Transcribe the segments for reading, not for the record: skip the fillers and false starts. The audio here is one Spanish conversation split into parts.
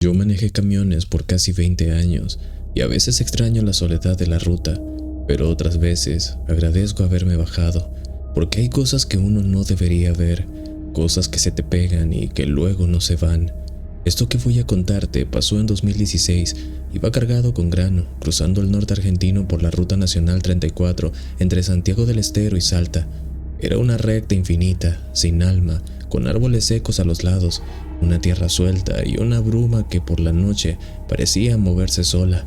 Yo manejé camiones por casi 20 años y a veces extraño la soledad de la ruta, pero otras veces agradezco haberme bajado, porque hay cosas que uno no debería ver, cosas que se te pegan y que luego no se van. Esto que voy a contarte pasó en 2016. Iba cargado con grano, cruzando el norte argentino por la Ruta Nacional 34 entre Santiago del Estero y Salta. Era una recta infinita, sin alma, con árboles secos a los lados, una tierra suelta y una bruma que por la noche parecía moverse sola.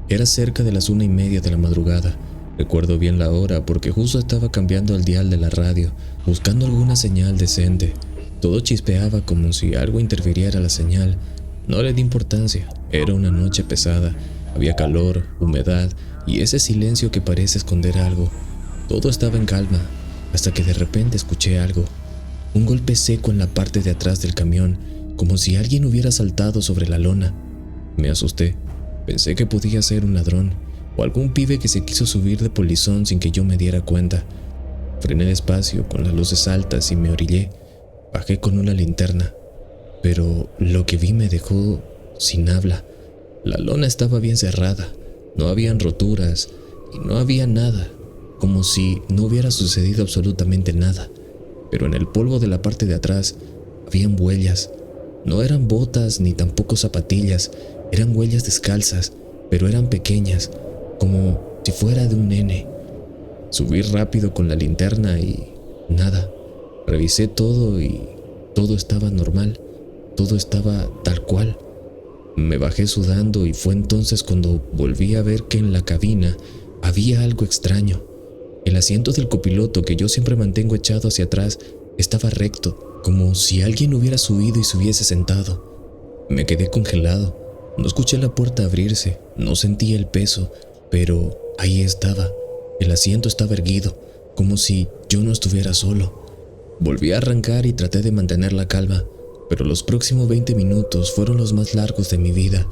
Era cerca de las 1:30 de la madrugada. Recuerdo bien la hora porque justo estaba cambiando el dial de la radio, buscando alguna señal decente. Todo chispeaba como si algo interfiriera la señal. No le di importancia, era una noche pesada, había calor, humedad y ese silencio que parece esconder algo. Todo estaba en calma, hasta que de repente escuché algo. Un golpe seco en la parte de atrás del camión, como si alguien hubiera saltado sobre la lona. Me asusté, pensé que podía ser un ladrón o algún pibe que se quiso subir de polizón sin que yo me diera cuenta. Frené despacio con las luces altas y me orillé. Bajé con una linterna, pero lo que vi me dejó sin habla. La lona estaba bien cerrada, no habían roturas y no había nada, como si no hubiera sucedido absolutamente nada. Pero en el polvo de la parte de atrás habían huellas. No eran botas ni tampoco zapatillas, eran huellas descalzas, pero eran pequeñas, como si fuera de un nene. Subí rápido con la linterna y nada. Revisé todo y todo estaba normal, todo estaba tal cual. Me bajé sudando y fue entonces cuando volví a ver que en la cabina había algo extraño. El asiento del copiloto, que yo siempre mantengo echado hacia atrás, estaba recto, como si alguien hubiera subido y se hubiese sentado. Me quedé congelado. No escuché la puerta abrirse, no sentí el peso, pero ahí estaba. El asiento estaba erguido, como si yo no estuviera solo. Volví a arrancar y traté de mantener la calma, pero los próximos 20 minutos fueron los más largos de mi vida,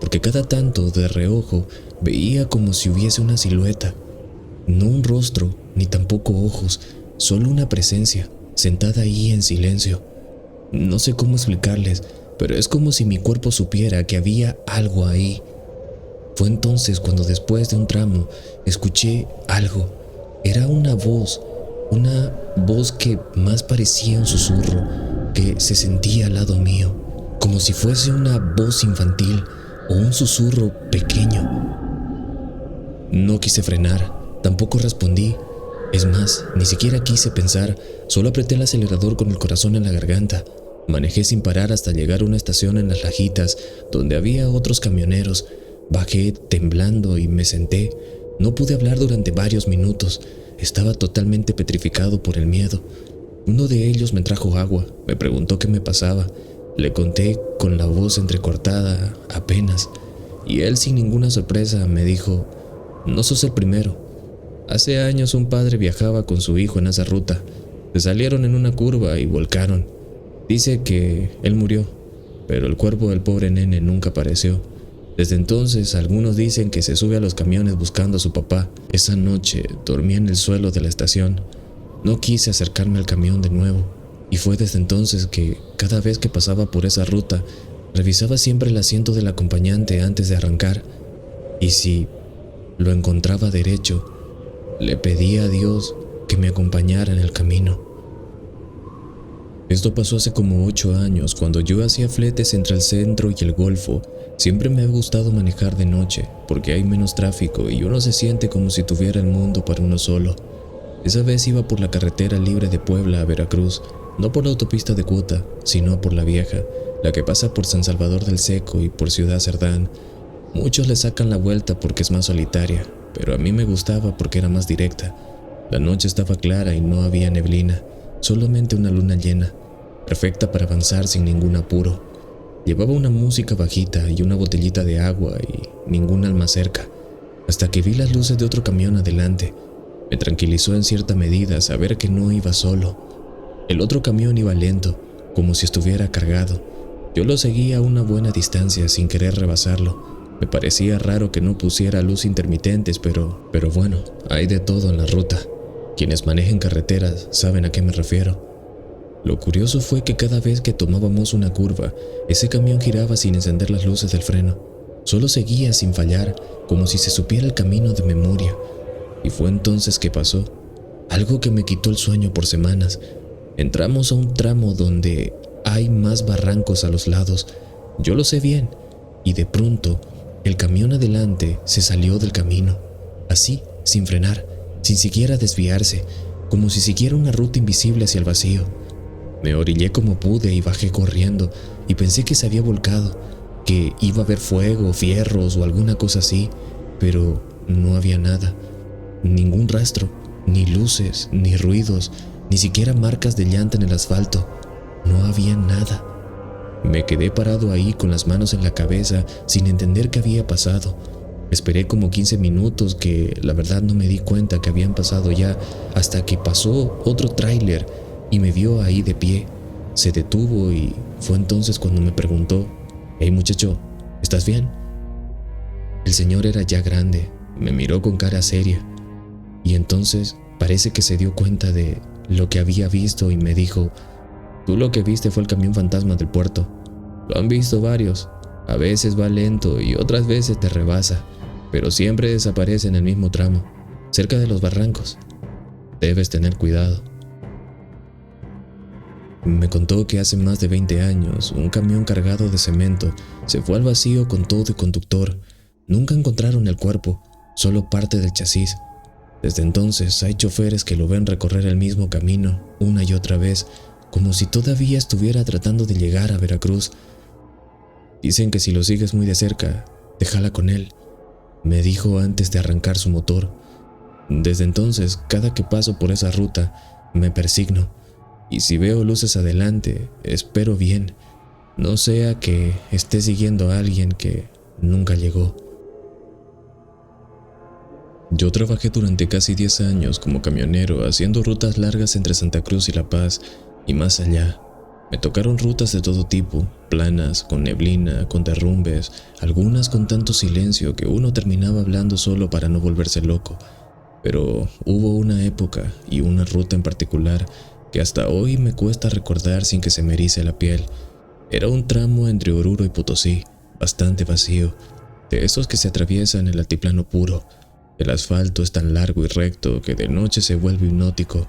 porque cada tanto de reojo veía como si hubiese una silueta. No un rostro, ni tampoco ojos, solo una presencia, sentada ahí en silencio. No sé cómo explicarles, pero es como si mi cuerpo supiera que había algo ahí. Fue entonces cuando después de un tramo escuché algo. Era una voz que más parecía un susurro, que se sentía al lado mío, como si fuese una voz infantil o un susurro pequeño. No quise frenar, tampoco respondí. Es más, ni siquiera quise pensar, solo apreté el acelerador con el corazón en la garganta. Manejé sin parar hasta llegar a una estación en Las Lajitas, donde había otros camioneros. Bajé temblando y me senté. No pude hablar durante varios minutos. Estaba totalmente petrificado por el miedo. Uno de ellos me trajo agua, me preguntó qué me pasaba. Le conté con la voz entrecortada, apenas, y él sin ninguna sorpresa me dijo: «No sos el primero. Hace años un padre viajaba con su hijo en esa ruta. Se salieron en una curva y volcaron. Dice que él murió, pero el cuerpo del pobre nene nunca apareció. Desde entonces algunos dicen que se sube a los camiones buscando a su papá. Esa noche dormí en el suelo de la estación. No quise acercarme al camión de nuevo, y fue desde entonces que cada vez que pasaba por esa ruta revisaba siempre el asiento del acompañante antes de arrancar, y si lo encontraba derecho, le pedía a Dios que me acompañara en el camino». Esto pasó hace como 8 años, cuando yo hacía fletes entre el centro y el Golfo. Siempre me ha gustado manejar de noche, porque hay menos tráfico y uno se siente como si tuviera el mundo para uno solo. Esa vez iba por la carretera libre de Puebla a Veracruz, no por la autopista de Cuota, sino por la vieja, la que pasa por San Salvador del Seco y por Ciudad Cerdán. Muchos le sacan la vuelta porque es más solitaria, pero a mí me gustaba porque era más directa. La noche estaba clara y no había neblina, solamente una luna llena, perfecta para avanzar sin ningún apuro. Llevaba una música bajita y una botellita de agua y ningún alma cerca, hasta que vi las luces de otro camión adelante. Me tranquilizó en cierta medida saber que no iba solo. El otro camión iba lento, como si estuviera cargado. Yo lo seguía a una buena distancia sin querer rebasarlo. Me parecía raro que no pusiera luz intermitentes, pero bueno, hay de todo en la ruta. Quienes manejen carreteras saben a qué me refiero. Lo curioso fue que cada vez que tomábamos una curva, ese camión giraba sin encender las luces del freno. Solo seguía sin fallar, como si se supiera el camino de memoria. Y fue entonces que pasó algo que me quitó el sueño por semanas. Entramos a un tramo donde hay más barrancos a los lados. Yo lo sé bien. Y de pronto, el camión adelante se salió del camino. Así, sin frenar, sin siquiera desviarse, como si siguiera una ruta invisible hacia el vacío. Me orillé como pude y bajé corriendo, y pensé que se había volcado, que iba a haber fuego, fierros o alguna cosa así, pero no había nada. Ningún rastro, ni luces, ni ruidos, ni siquiera marcas de llanta en el asfalto. No había nada. Me quedé parado ahí con las manos en la cabeza sin entender qué había pasado. Esperé como 15 minutos que la verdad no me di cuenta que habían pasado ya, hasta que pasó otro tráiler y me vio ahí de pie. Se detuvo y fue entonces cuando me preguntó: «Hey muchacho, ¿estás bien?». El señor era ya grande, me miró con cara seria y entonces parece que se dio cuenta de lo que había visto y me dijo: «Tú lo que viste fue el camión fantasma del puerto. Lo han visto varios. A veces va lento y otras veces te rebasa, pero siempre desaparece en el mismo tramo, cerca de los barrancos. Debes tener cuidado». Me contó que hace más de 20 años un camión cargado de cemento se fue al vacío con todo y conductor. Nunca encontraron el cuerpo, solo parte del chasis. Desde entonces hay choferes que lo ven recorrer el mismo camino una y otra vez, como si todavía estuviera tratando de llegar a Veracruz. Dicen que si lo sigues muy de cerca, te jala con él, me dijo antes de arrancar su motor. Desde entonces, cada que paso por esa ruta, me persigno. Y si veo luces adelante, espero bien, no sea que esté siguiendo a alguien que nunca llegó. Yo trabajé durante casi 10 años como camionero haciendo rutas largas entre Santa Cruz y La Paz y más allá. Me tocaron rutas de todo tipo, planas, con neblina, con derrumbes, algunas con tanto silencio que uno terminaba hablando solo para no volverse loco. Pero hubo una época y una ruta en particular que hasta hoy me cuesta recordar sin que se me erice la piel. Era un tramo entre Oruro y Potosí, bastante vacío, de esos que se atraviesan el altiplano puro. El asfalto es tan largo y recto que de noche se vuelve hipnótico.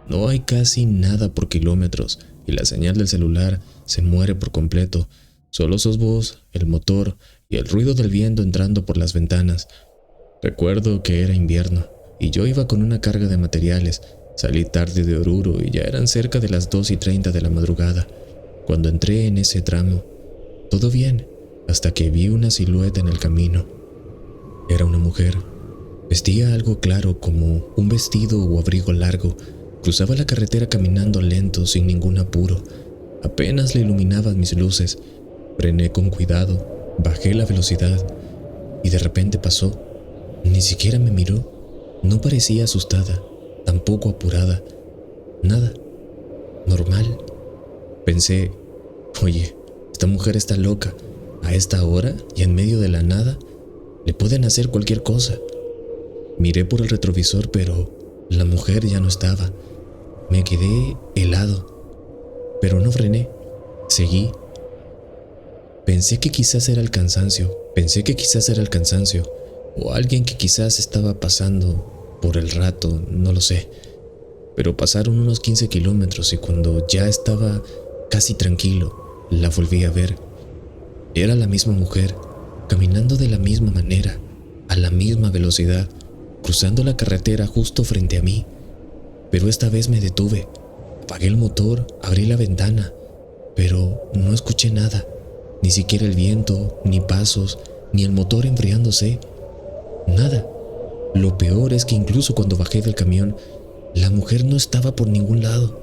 No hay casi nada por kilómetros y la señal del celular se muere por completo. Solo sos vos, el motor y el ruido del viento entrando por las ventanas. Recuerdo que era invierno y yo iba con una carga de materiales. Salí tarde de Oruro y ya eran cerca de las 2:30 de la madrugada. Cuando entré en ese tramo, todo bien, hasta que vi una silueta en el camino. Era una mujer. Vestía algo claro como un vestido o abrigo largo. Cruzaba la carretera caminando lento, sin ningún apuro. Apenas le iluminaban mis luces. Frené con cuidado, bajé la velocidad y de repente pasó. Ni siquiera me miró. No parecía asustada, tampoco apurada. Nada. Normal. Pensé: oye, esta mujer está loca. A esta hora y en medio de la nada, le pueden hacer cualquier cosa. Miré por el retrovisor, pero la mujer ya no estaba. Me quedé helado, pero no frené. Seguí. Pensé que quizás era el cansancio. O alguien que quizás estaba pasando por el rato, no lo sé. Pero pasaron unos 15 kilómetros y cuando ya estaba casi tranquilo, la volví a ver. Era la misma mujer, caminando de la misma manera, a la misma velocidad, cruzando la carretera justo frente a mí. Pero esta vez me detuve, apagué el motor, abrí la ventana, pero no escuché nada, ni siquiera el viento, ni pasos, ni el motor enfriándose, nada. Lo peor es que incluso cuando bajé del camión, la mujer no estaba por ningún lado.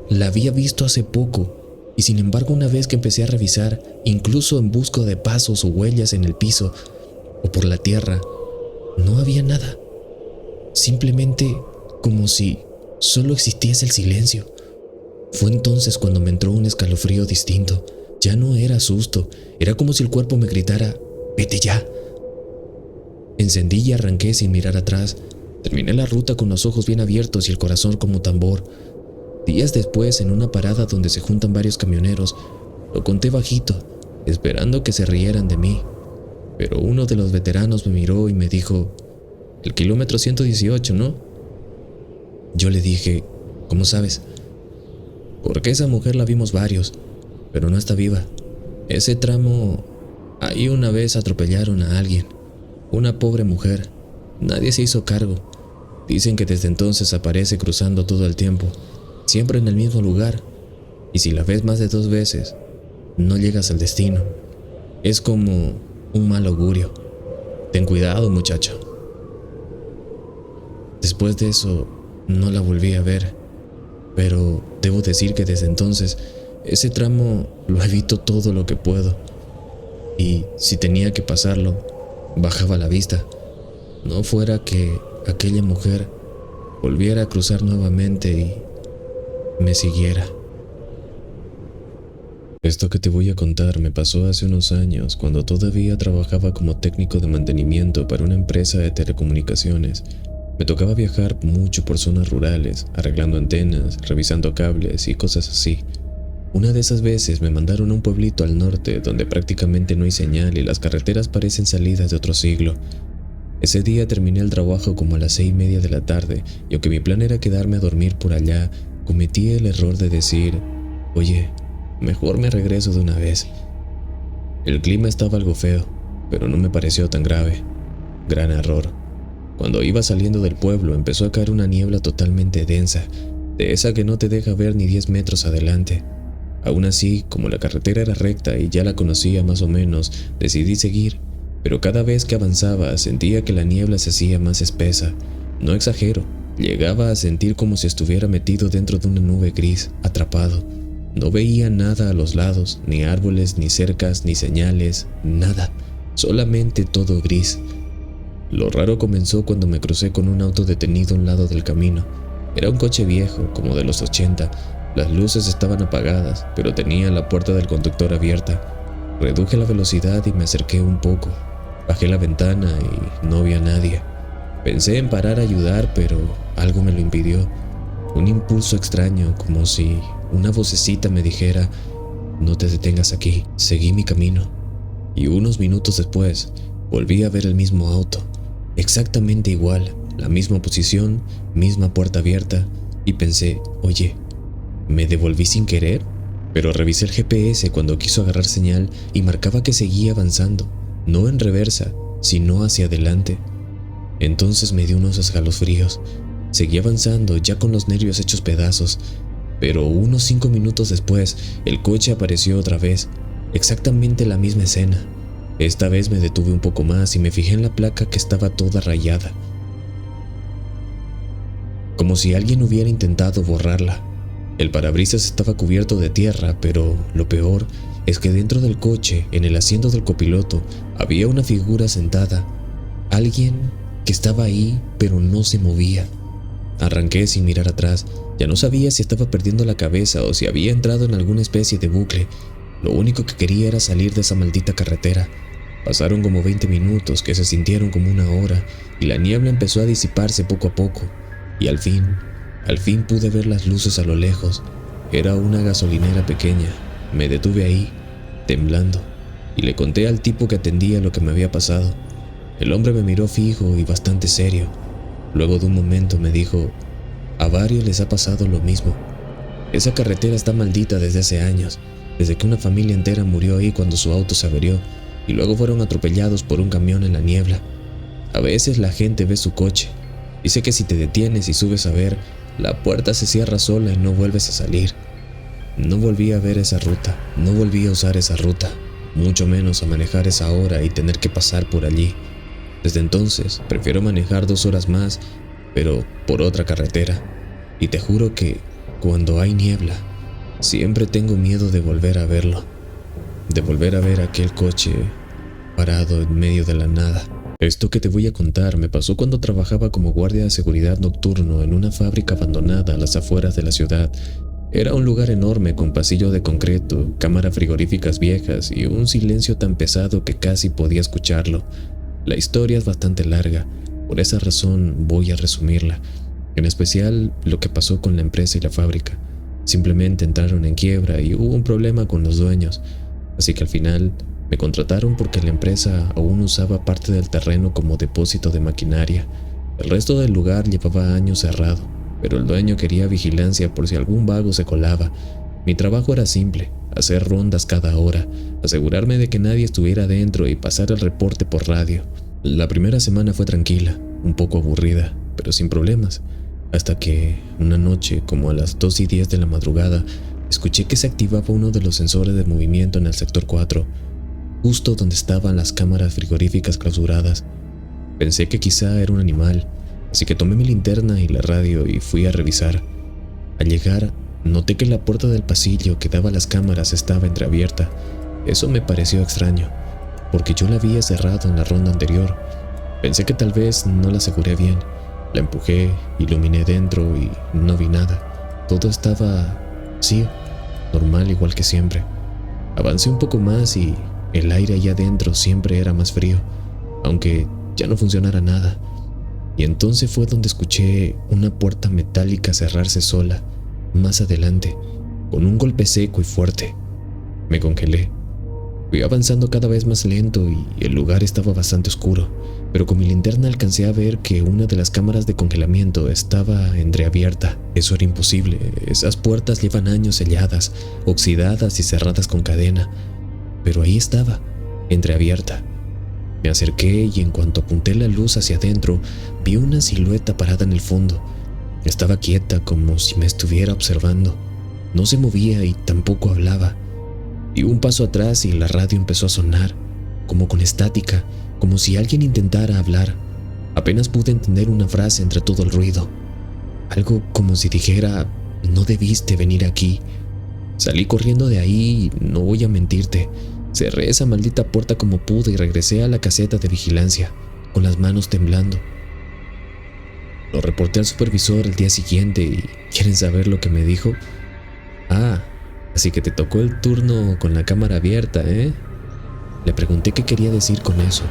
La había visto hace poco, y sin embargo una vez que empecé a revisar, incluso en busca de pasos o huellas en el piso o por la tierra, no había nada. Simplemente como si solo existiese el silencio. Fue entonces cuando me entró un escalofrío distinto. Ya no era susto, era como si el cuerpo me gritara: «¡Vete ya!». Encendí y arranqué sin mirar atrás. Terminé la ruta con los ojos bien abiertos y el corazón como un tambor. Días después, en una parada donde se juntan varios camioneros, lo conté bajito, esperando que se rieran de mí. Pero uno de los veteranos me miró y me dijo: el kilómetro 118, ¿no? Yo le dije: ¿cómo sabes? Porque esa mujer la vimos varios, pero no está viva. Ese tramo, ahí una vez atropellaron a alguien, una pobre mujer. Nadie se hizo cargo. Dicen que desde entonces aparece cruzando todo el tiempo, siempre en el mismo lugar, y si la ves más de 2 veces, no llegas al destino. Es como un mal augurio. Ten cuidado, muchacho. Después de eso, no la volví a ver, pero debo decir que desde entonces, ese tramo lo evito todo lo que puedo, y si tenía que pasarlo, bajaba la vista, no fuera que aquella mujer volviera a cruzar nuevamente y me siguiera. Esto que te voy a contar me pasó hace unos años, cuando todavía trabajaba como técnico de mantenimiento para una empresa de telecomunicaciones. Me tocaba viajar mucho por zonas rurales, arreglando antenas, revisando cables y cosas así. Una de esas veces me mandaron a un pueblito al norte donde prácticamente no hay señal y las carreteras parecen salidas de otro siglo. Ese día terminé el trabajo como a las 6:30 de la tarde, y aunque mi plan era quedarme a dormir por allá, cometí el error de decir: oye, mejor me regreso de una vez. El clima estaba algo feo, pero no me pareció tan grave. Gran error. Cuando iba saliendo del pueblo empezó a caer una niebla totalmente densa, de esa que no te deja ver ni 10 metros adelante. Aún así, como la carretera era recta y ya la conocía más o menos, decidí seguir, pero cada vez que avanzaba sentía que la niebla se hacía más espesa. No exagero, llegaba a sentir como si estuviera metido dentro de una nube gris, atrapado. No veía nada a los lados, ni árboles, ni cercas, ni señales, nada, solamente todo gris. Lo raro comenzó cuando me crucé con un auto detenido a un lado del camino. Era un coche viejo, como de los 80. Las luces estaban apagadas, pero tenía la puerta del conductor abierta. Reduje la velocidad y me acerqué un poco. Bajé la ventana y no vi a nadie. Pensé en parar a ayudar, pero algo me lo impidió. Un impulso extraño, como si una vocecita me dijera: no te detengas aquí. Seguí mi camino. Y unos minutos después, volví a ver el mismo auto. Exactamente igual, la misma posición, misma puerta abierta, y pensé: oye, ¿me devolví sin querer? Pero revisé el GPS cuando quiso agarrar señal y marcaba que seguía avanzando, no en reversa, sino hacia adelante. Entonces me dio unos escalofríos. Seguí avanzando, ya con los nervios hechos pedazos, pero unos 5 minutos después, el coche apareció otra vez, exactamente la misma escena. Esta vez me detuve un poco más y me fijé en la placa, que estaba toda rayada, como si alguien hubiera intentado borrarla. El parabrisas estaba cubierto de tierra, pero lo peor es que dentro del coche, en el asiento del copiloto, había una figura sentada. Alguien que estaba ahí, pero no se movía. Arranqué sin mirar atrás. Ya no sabía si estaba perdiendo la cabeza o si había entrado en alguna especie de bucle. Lo único que quería era salir de esa maldita carretera. Pasaron como 20 minutos que se sintieron como una hora, y la niebla empezó a disiparse poco a poco, y al fin pude ver las luces a lo lejos. Era una gasolinera pequeña. Me detuve ahí, temblando, y le conté al tipo que atendía lo que me había pasado. El hombre me miró fijo y bastante serio. Luego de un momento me dijo: a varios les ha pasado lo mismo. Esa carretera está maldita desde hace años, desde que una familia entera murió ahí cuando su auto se averió, y luego fueron atropellados por un camión en la niebla. A veces la gente ve su coche. Dice que si te detienes y subes a ver, la puerta se cierra sola y no vuelves a salir. No volví a ver esa ruta, no volví a usar esa ruta, mucho menos a manejar esa hora y tener que pasar por allí. Desde entonces prefiero manejar 2 horas más, pero por otra carretera. Y te juro que cuando hay niebla, siempre tengo miedo de volver a verlo, de volver a ver aquel coche parado en medio de la nada. Esto que te voy a contar me pasó cuando trabajaba como guardia de seguridad nocturno en una fábrica abandonada a las afueras de la ciudad. Era un lugar enorme con pasillo de concreto, cámaras frigoríficas viejas y un silencio tan pesado que casi podía escucharlo. La historia es bastante larga, por esa razón voy a resumirla, en especial lo que pasó con la empresa y la fábrica. Simplemente entraron en quiebra y hubo un problema con los dueños, así que al final me contrataron porque la empresa aún usaba parte del terreno como depósito de maquinaria. El resto del lugar llevaba años cerrado, pero el dueño quería vigilancia por si algún vago se colaba. Mi trabajo era simple: hacer rondas cada hora, asegurarme de que nadie estuviera dentro y pasar el reporte por radio. La primera semana fue tranquila, un poco aburrida, pero sin problemas, hasta que una noche, como a las 2:10 de la madrugada, escuché que se activaba uno de los sensores de movimiento en el sector 4, justo donde estaban las cámaras frigoríficas clausuradas. Pensé que quizá era un animal, así que tomé mi linterna y la radio y fui a revisar. Al llegar, noté que la puerta del pasillo que daba a las cámaras estaba entreabierta. Eso me pareció extraño, porque yo la había cerrado en la ronda anterior. Pensé que tal vez no la aseguré bien. La empujé, iluminé dentro y no vi nada. Todo estaba vacío, normal igual que siempre. Avancé un poco más y el aire allá adentro siempre era más frío, aunque ya no funcionara nada. Y entonces fue donde escuché una puerta metálica cerrarse sola, más adelante, con un golpe seco y fuerte. Me congelé. Fui avanzando cada vez más lento y el lugar estaba bastante oscuro, pero con mi linterna alcancé a ver que una de las cámaras de congelamiento estaba entreabierta. Eso era imposible. Esas puertas llevan años selladas, oxidadas y cerradas con cadena. Pero ahí estaba, entreabierta. Me acerqué y en cuanto apunté la luz hacia adentro, vi una silueta parada en el fondo. Estaba quieta, como si me estuviera observando. No se movía y tampoco hablaba. Di un paso atrás y la radio empezó a sonar, como con estática, como si alguien intentara hablar. Apenas pude entender una frase entre todo el ruido. Algo como si dijera: no debiste venir aquí. Salí corriendo de ahí y no voy a mentirte. Cerré esa maldita puerta como pude y regresé a la caseta de vigilancia, con las manos temblando. Lo reporté al supervisor el día siguiente y ¿quieren saber lo que me dijo? Ah, así que te tocó el turno con la cámara abierta, ¿eh? Le pregunté qué quería decir con eso.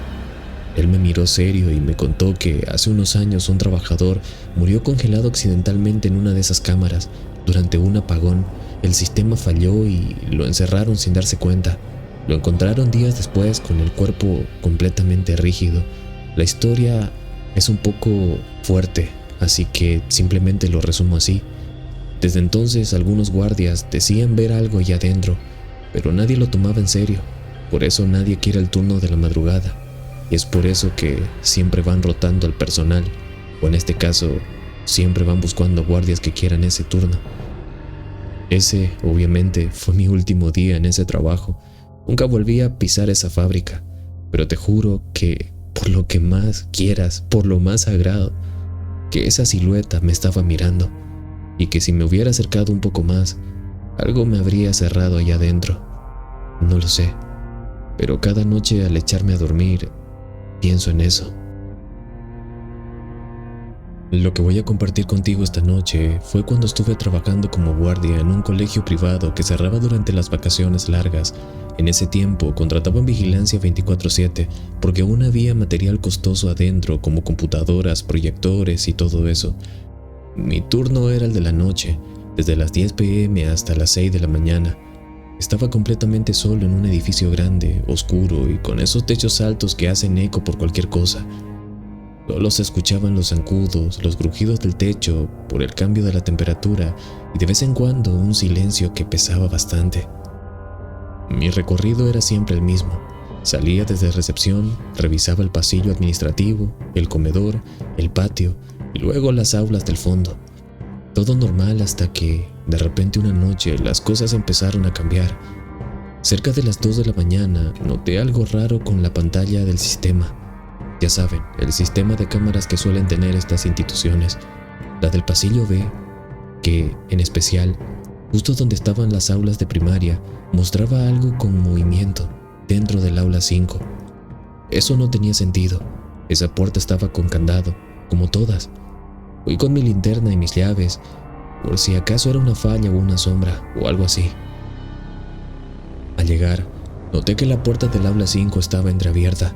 Él me miró serio y me contó que hace unos años un trabajador murió congelado accidentalmente en una de esas cámaras. Durante un apagón, el sistema falló y lo encerraron sin darse cuenta. Lo encontraron días después con el cuerpo completamente rígido. La historia es un poco fuerte, así que simplemente lo resumo así. Desde entonces algunos guardias decían ver algo allá adentro, pero nadie lo tomaba en serio. Por eso nadie quiere el turno de la madrugada. Y es por eso que siempre van rotando al personal, o en este caso, siempre van buscando guardias que quieran ese turno. Ese, obviamente, fue mi último día en ese trabajo. Nunca volví a pisar esa fábrica, pero te juro que, por lo que más quieras, por lo más sagrado, que esa silueta me estaba mirando, y que si me hubiera acercado un poco más, algo me habría cerrado allá adentro. No lo sé, pero cada noche al echarme a dormir, pienso en eso. Lo que voy a compartir contigo esta noche fue cuando estuve trabajando como guardia en un colegio privado que cerraba durante las vacaciones largas. En ese tiempo contrataban vigilancia 24/7 porque aún había material costoso adentro como computadoras, proyectores y todo eso. Mi turno era el de la noche, desde las 10 p.m. hasta las 6 de la mañana. Estaba completamente solo en un edificio grande, oscuro y con esos techos altos que hacen eco por cualquier cosa. Solo se escuchaban los zancudos, los crujidos del techo por el cambio de la temperatura y de vez en cuando un silencio que pesaba bastante. Mi recorrido era siempre el mismo. Salía desde recepción, revisaba el pasillo administrativo, el comedor, el patio y luego las aulas del fondo. Todo normal hasta que, de repente una noche, las cosas empezaron a cambiar. Cerca de las 2 de la mañana noté algo raro con la pantalla del sistema. Ya saben, el sistema de cámaras que suelen tener estas instituciones. La del pasillo B, que, en especial, justo donde estaban las aulas de primaria, mostraba algo con movimiento dentro del aula 5. Eso no tenía sentido. Esa puerta estaba con candado, como todas. Fui con mi linterna y mis llaves, por si acaso era una falla o una sombra o algo así. Al llegar, noté que la puerta del aula 5 estaba entreabierta.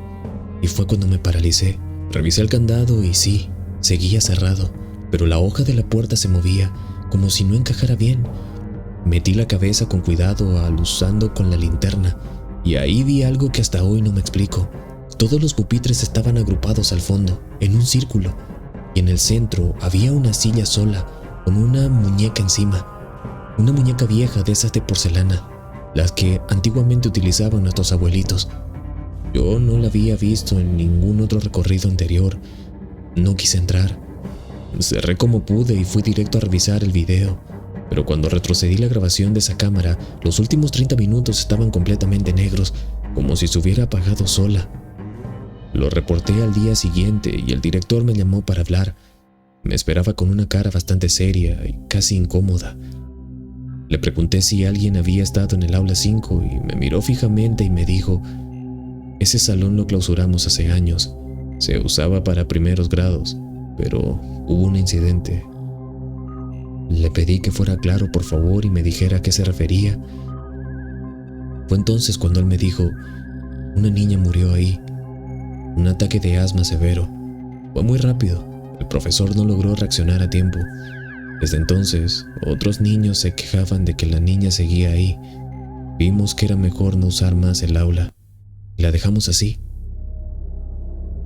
Y fue cuando me paralicé. Revisé el candado y sí, seguía cerrado, pero la hoja de la puerta se movía, como si no encajara bien. Metí la cabeza con cuidado aluzando con la linterna y ahí vi algo que hasta hoy no me explico. Todos los pupitres estaban agrupados al fondo, en un círculo, y en el centro había una silla sola con una muñeca encima. Una muñeca vieja de esas de porcelana, las que antiguamente utilizaban nuestros abuelitos. Yo no la había visto en ningún otro recorrido anterior. No quise entrar. Cerré como pude y fui directo a revisar el video. Pero cuando retrocedí la grabación de esa cámara, los últimos 30 minutos estaban completamente negros, como si se hubiera apagado sola. Lo reporté al día siguiente y el director me llamó para hablar. Me esperaba con una cara bastante seria y casi incómoda. Le pregunté si alguien había estado en el aula 5 y me miró fijamente y me dijo: ese salón lo clausuramos hace años. Se usaba para primeros grados, pero hubo un incidente. Le pedí que fuera claro, por favor, y me dijera a qué se refería. Fue entonces cuando él me dijo: una niña murió ahí, un ataque de asma severo. Fue muy rápido, el profesor no logró reaccionar a tiempo. Desde entonces, otros niños se quejaban de que la niña seguía ahí. Vimos que era mejor no usar más el aula, y la dejamos así.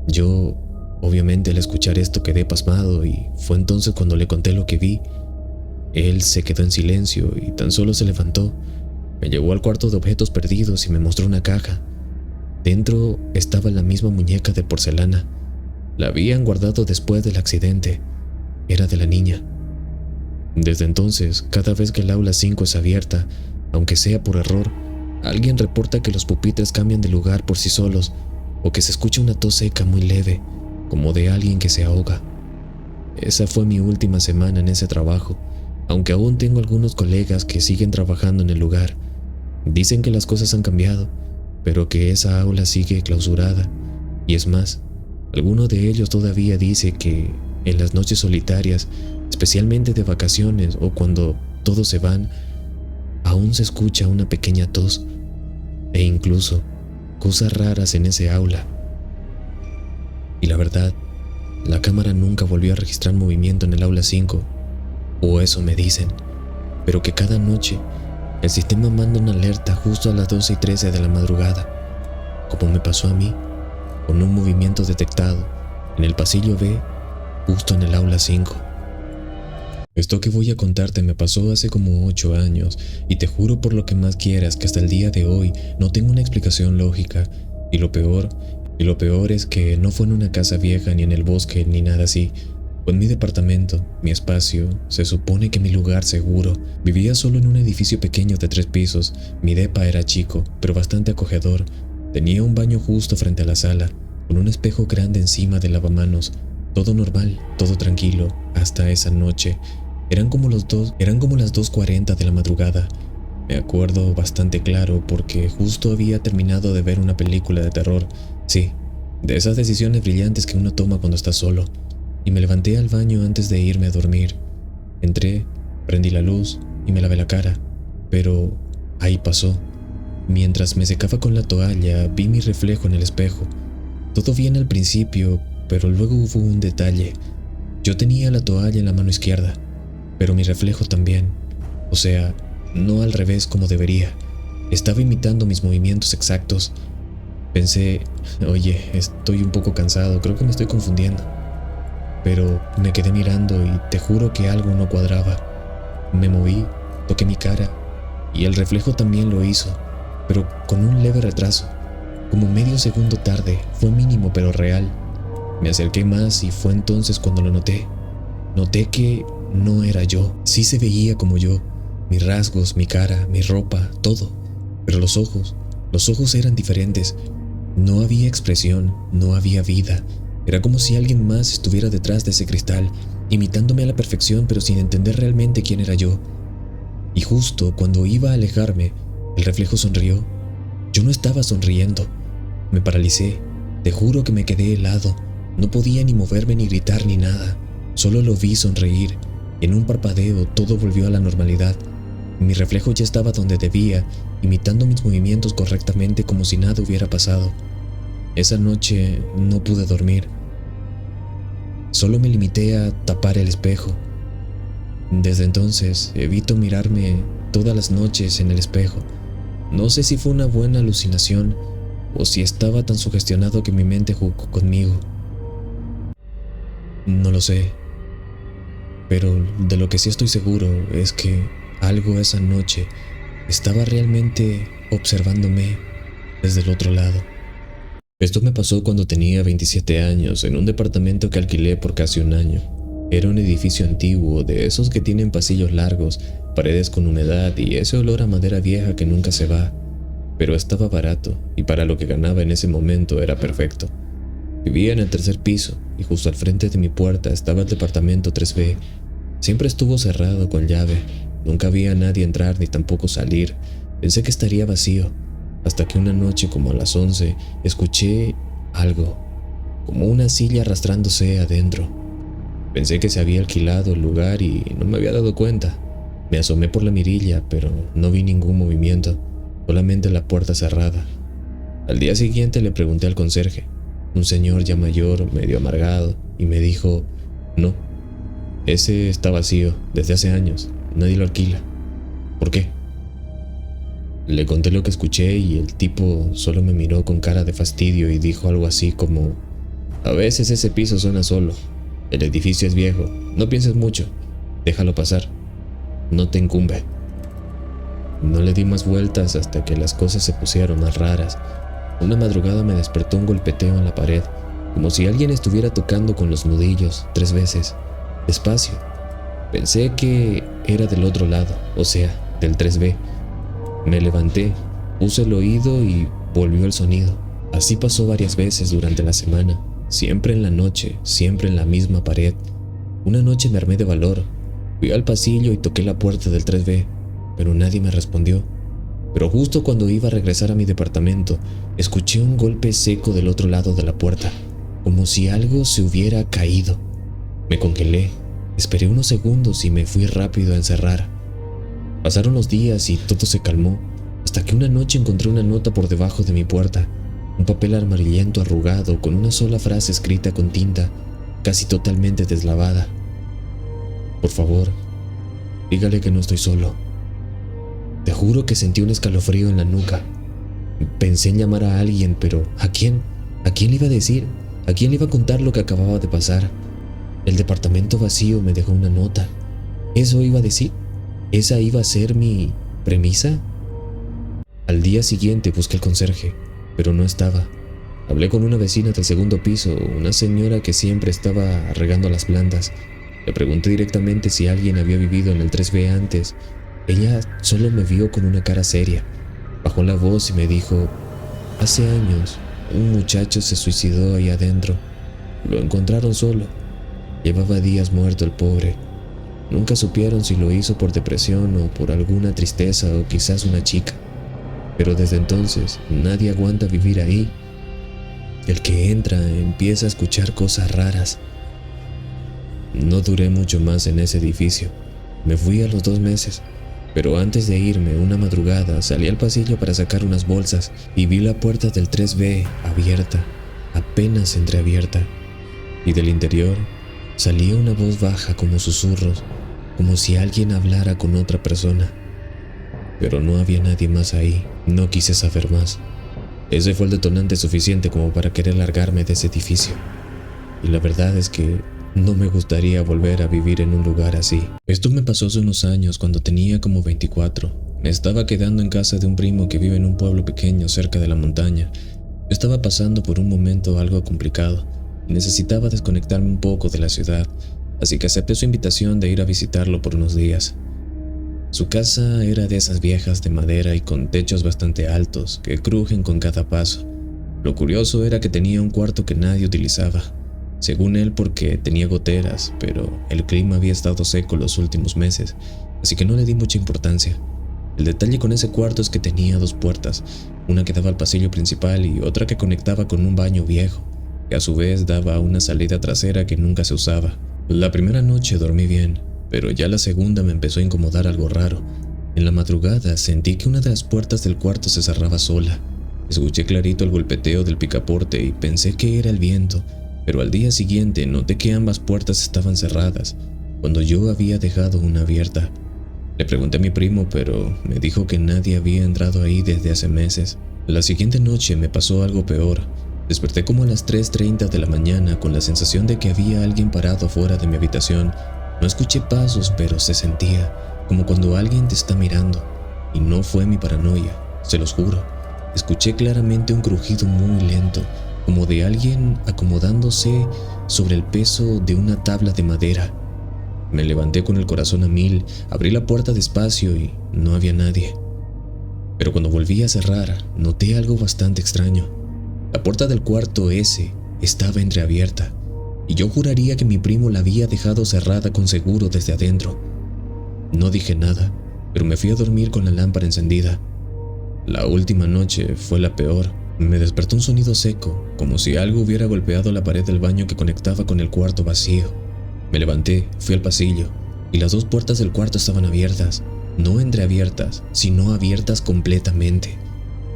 Yo, obviamente, al escuchar esto quedé pasmado y fue entonces cuando le conté lo que vi. Él se quedó en silencio y tan solo se levantó. Me llevó al cuarto de objetos perdidos y me mostró una caja. Dentro estaba la misma muñeca de porcelana. La habían guardado después del accidente. Era de la niña. Desde entonces, cada vez que el aula 5 es abierta, aunque sea por error, alguien reporta que los pupitres cambian de lugar por sí solos o que se escucha una tos seca muy leve, como de alguien que se ahoga. Esa fue mi última semana en ese trabajo, aunque aún tengo algunos colegas que siguen trabajando en el lugar. Dicen que las cosas han cambiado, pero que esa aula sigue clausurada. Y es más, alguno de ellos todavía dice que en las noches solitarias, especialmente de vacaciones o cuando todos se van, aún se escucha una pequeña tos e incluso cosas raras en ese aula. Y la verdad, la cámara nunca volvió a registrar movimiento en el aula 5, o eso me dicen, pero que cada noche el sistema manda una alerta justo a las 12:13 de la madrugada, como me pasó a mí, con un movimiento detectado en el pasillo B, justo en el aula 5. Esto que voy a contarte me pasó hace como 8 años y te juro por lo que más quieras que hasta el día de hoy no tengo una explicación lógica. Y lo peor es que no fue en una casa vieja ni en el bosque ni nada así. Fue en mi departamento, mi espacio, se supone que mi lugar seguro. Vivía solo en un edificio pequeño de 3 pisos. Mi depa era chico, pero bastante acogedor. Tenía un baño justo frente a la sala, con un espejo grande encima del lavamanos. Todo normal, todo tranquilo, hasta esa noche. Eran como las 2:40 de la madrugada. Me acuerdo bastante claro porque justo había terminado de ver una película de terror. Sí, de esas decisiones brillantes que uno toma cuando está solo. Y me levanté al baño antes de irme a dormir. Entré, prendí la luz y me lavé la cara. Pero ahí pasó. Mientras me secaba con la toalla, vi mi reflejo en el espejo. Todo bien al principio, pero luego hubo un detalle. Yo tenía la toalla en la mano izquierda, pero mi reflejo también. O sea, no al revés como debería. Estaba imitando mis movimientos exactos. Pensé, oye, estoy un poco cansado, creo que me estoy confundiendo. Pero me quedé mirando y te juro que algo no cuadraba. Me moví, toqué mi cara y el reflejo también lo hizo, pero con un leve retraso. Como medio segundo tarde, fue mínimo pero real. Me acerqué más y fue entonces cuando lo noté. Noté que no era yo. Sí se veía como yo. Mis rasgos, mi cara, mi ropa, todo. Pero los ojos eran diferentes. No había expresión, no había vida. Era como si alguien más estuviera detrás de ese cristal, imitándome a la perfección pero sin entender realmente quién era yo. Y justo cuando iba a alejarme, el reflejo sonrió. Yo no estaba sonriendo. Me paralicé. Te juro que me quedé helado. No podía ni moverme ni gritar ni nada. Solo lo vi sonreír. En un parpadeo todo volvió a la normalidad. Mi reflejo ya estaba donde debía, imitando mis movimientos correctamente como si nada hubiera pasado. Esa noche no pude dormir. Solo me limité a tapar el espejo. Desde entonces evito mirarme todas las noches en el espejo. No sé si fue una buena alucinación o si estaba tan sugestionado que mi mente jugó conmigo. No lo sé, pero de lo que sí estoy seguro es que algo esa noche estaba realmente observándome desde el otro lado. Esto me pasó cuando tenía 27 años en un departamento que alquilé por casi un año. Era un edificio antiguo, de esos que tienen pasillos largos, paredes con humedad y ese olor a madera vieja que nunca se va. Pero estaba barato y para lo que ganaba en ese momento era perfecto. Vivía en el tercer piso y justo al frente de mi puerta estaba el departamento 3B. Siempre estuvo cerrado con llave. Nunca había a nadie entrar ni tampoco salir. Pensé que estaría vacío, hasta que una noche como a las 11 escuché algo, como una silla arrastrándose adentro. Pensé que se había alquilado el lugar y no me había dado cuenta. Me asomé por la mirilla, pero no vi ningún movimiento, solamente la puerta cerrada. Al día siguiente le pregunté al conserje, un señor ya mayor, medio amargado, y me dijo, no, ese está vacío desde hace años, nadie lo alquila. ¿Por qué? Le conté lo que escuché y el tipo solo me miró con cara de fastidio y dijo algo así como, a veces ese piso suena solo, el edificio es viejo, no pienses mucho, déjalo pasar, no te incumbe. No le di más vueltas hasta que las cosas se pusieron más raras. Una madrugada me despertó un golpeteo en la pared, como si alguien estuviera tocando con los nudillos 3 veces, despacio. Pensé que era del otro lado, o sea, del 3B. Me levanté, puse el oído y volvió el sonido. Así pasó varias veces durante la semana, siempre en la noche, siempre en la misma pared. Una noche me armé de valor, fui al pasillo y toqué la puerta del 3B, pero nadie me respondió. Pero justo cuando iba a regresar a mi departamento, escuché un golpe seco del otro lado de la puerta, como si algo se hubiera caído. Me congelé, esperé unos segundos y me fui rápido a encerrar. Pasaron los días y todo se calmó, hasta que una noche encontré una nota por debajo de mi puerta, un papel amarillento arrugado con una sola frase escrita con tinta, casi totalmente deslavada. Por favor, dígale que no estoy solo. Te juro que sentí un escalofrío en la nuca. Pensé en llamar a alguien, pero ¿a quién? ¿A quién le iba a decir? ¿A quién le iba a contar lo que acababa de pasar? El departamento vacío me dejó una nota. ¿Eso iba a decir? ¿Esa iba a ser mi premisa? Al día siguiente busqué al conserje, pero no estaba. Hablé con una vecina del segundo piso, una señora que siempre estaba regando las plantas. Le pregunté directamente si alguien había vivido en el 3B antes. Ella solo me vio con una cara seria. Bajó la voz y me dijo, hace años, un muchacho se suicidó ahí adentro. Lo encontraron solo. Llevaba días muerto el pobre. Nunca supieron si lo hizo por depresión o por alguna tristeza o quizás una chica. Pero desde entonces nadie aguanta vivir ahí. El que entra empieza a escuchar cosas raras. No duré mucho más en ese edificio. Me fui a los 2 meses. Pero antes de irme, una madrugada, salí al pasillo para sacar unas bolsas y vi la puerta del 3B abierta, apenas entreabierta. Y del interior salía una voz baja como susurros, como si alguien hablara con otra persona. Pero no había nadie más ahí, no quise saber más. Ese fue el detonante suficiente como para querer largarme de ese edificio. Y la verdad es que no me gustaría volver a vivir en un lugar así. Esto me pasó hace unos años cuando tenía como 24. Me estaba quedando en casa de un primo que vive en un pueblo pequeño cerca de la montaña. Estaba pasando por un momento algo complicado y necesitaba desconectarme un poco de la ciudad, así que acepté su invitación de ir a visitarlo por unos días. Su casa era de esas viejas de madera y con techos bastante altos que crujen con cada paso. Lo curioso era que tenía un cuarto que nadie utilizaba. Según él, porque tenía goteras, pero el clima había estado seco los últimos meses, así que no le di mucha importancia. El detalle con ese cuarto es que tenía 2 puertas, una que daba al pasillo principal y otra que conectaba con un baño viejo, que a su vez daba a una salida trasera que nunca se usaba. La primera noche dormí bien, pero ya la segunda me empezó a incomodar algo raro. En la madrugada sentí que una de las puertas del cuarto se cerraba sola. Escuché clarito el golpeteo del picaporte y pensé que era el viento. Pero al día siguiente noté que ambas puertas estaban cerradas, cuando yo había dejado una abierta. Le pregunté a mi primo, pero me dijo que nadie había entrado ahí desde hace meses. La siguiente noche me pasó algo peor. Desperté como a las 3:30 de la mañana con la sensación de que había alguien parado afuera de mi habitación. No escuché pasos, pero se sentía como cuando alguien te está mirando. Y no fue mi paranoia, se los juro. Escuché claramente un crujido muy lento, como de alguien acomodándose sobre el peso de una tabla de madera. Me levanté con el corazón a mil, abrí la puerta despacio y no había nadie. Pero cuando volví a cerrar, noté algo bastante extraño. La puerta del cuarto ese estaba entreabierta, y yo juraría que mi primo la había dejado cerrada con seguro desde adentro. No dije nada, pero me fui a dormir con la lámpara encendida. La última noche fue la peor. Me despertó un sonido seco, como si algo hubiera golpeado la pared del baño que conectaba con el cuarto vacío. Me levanté, fui al pasillo, y las dos puertas del cuarto estaban abiertas. No entreabiertas, sino abiertas completamente.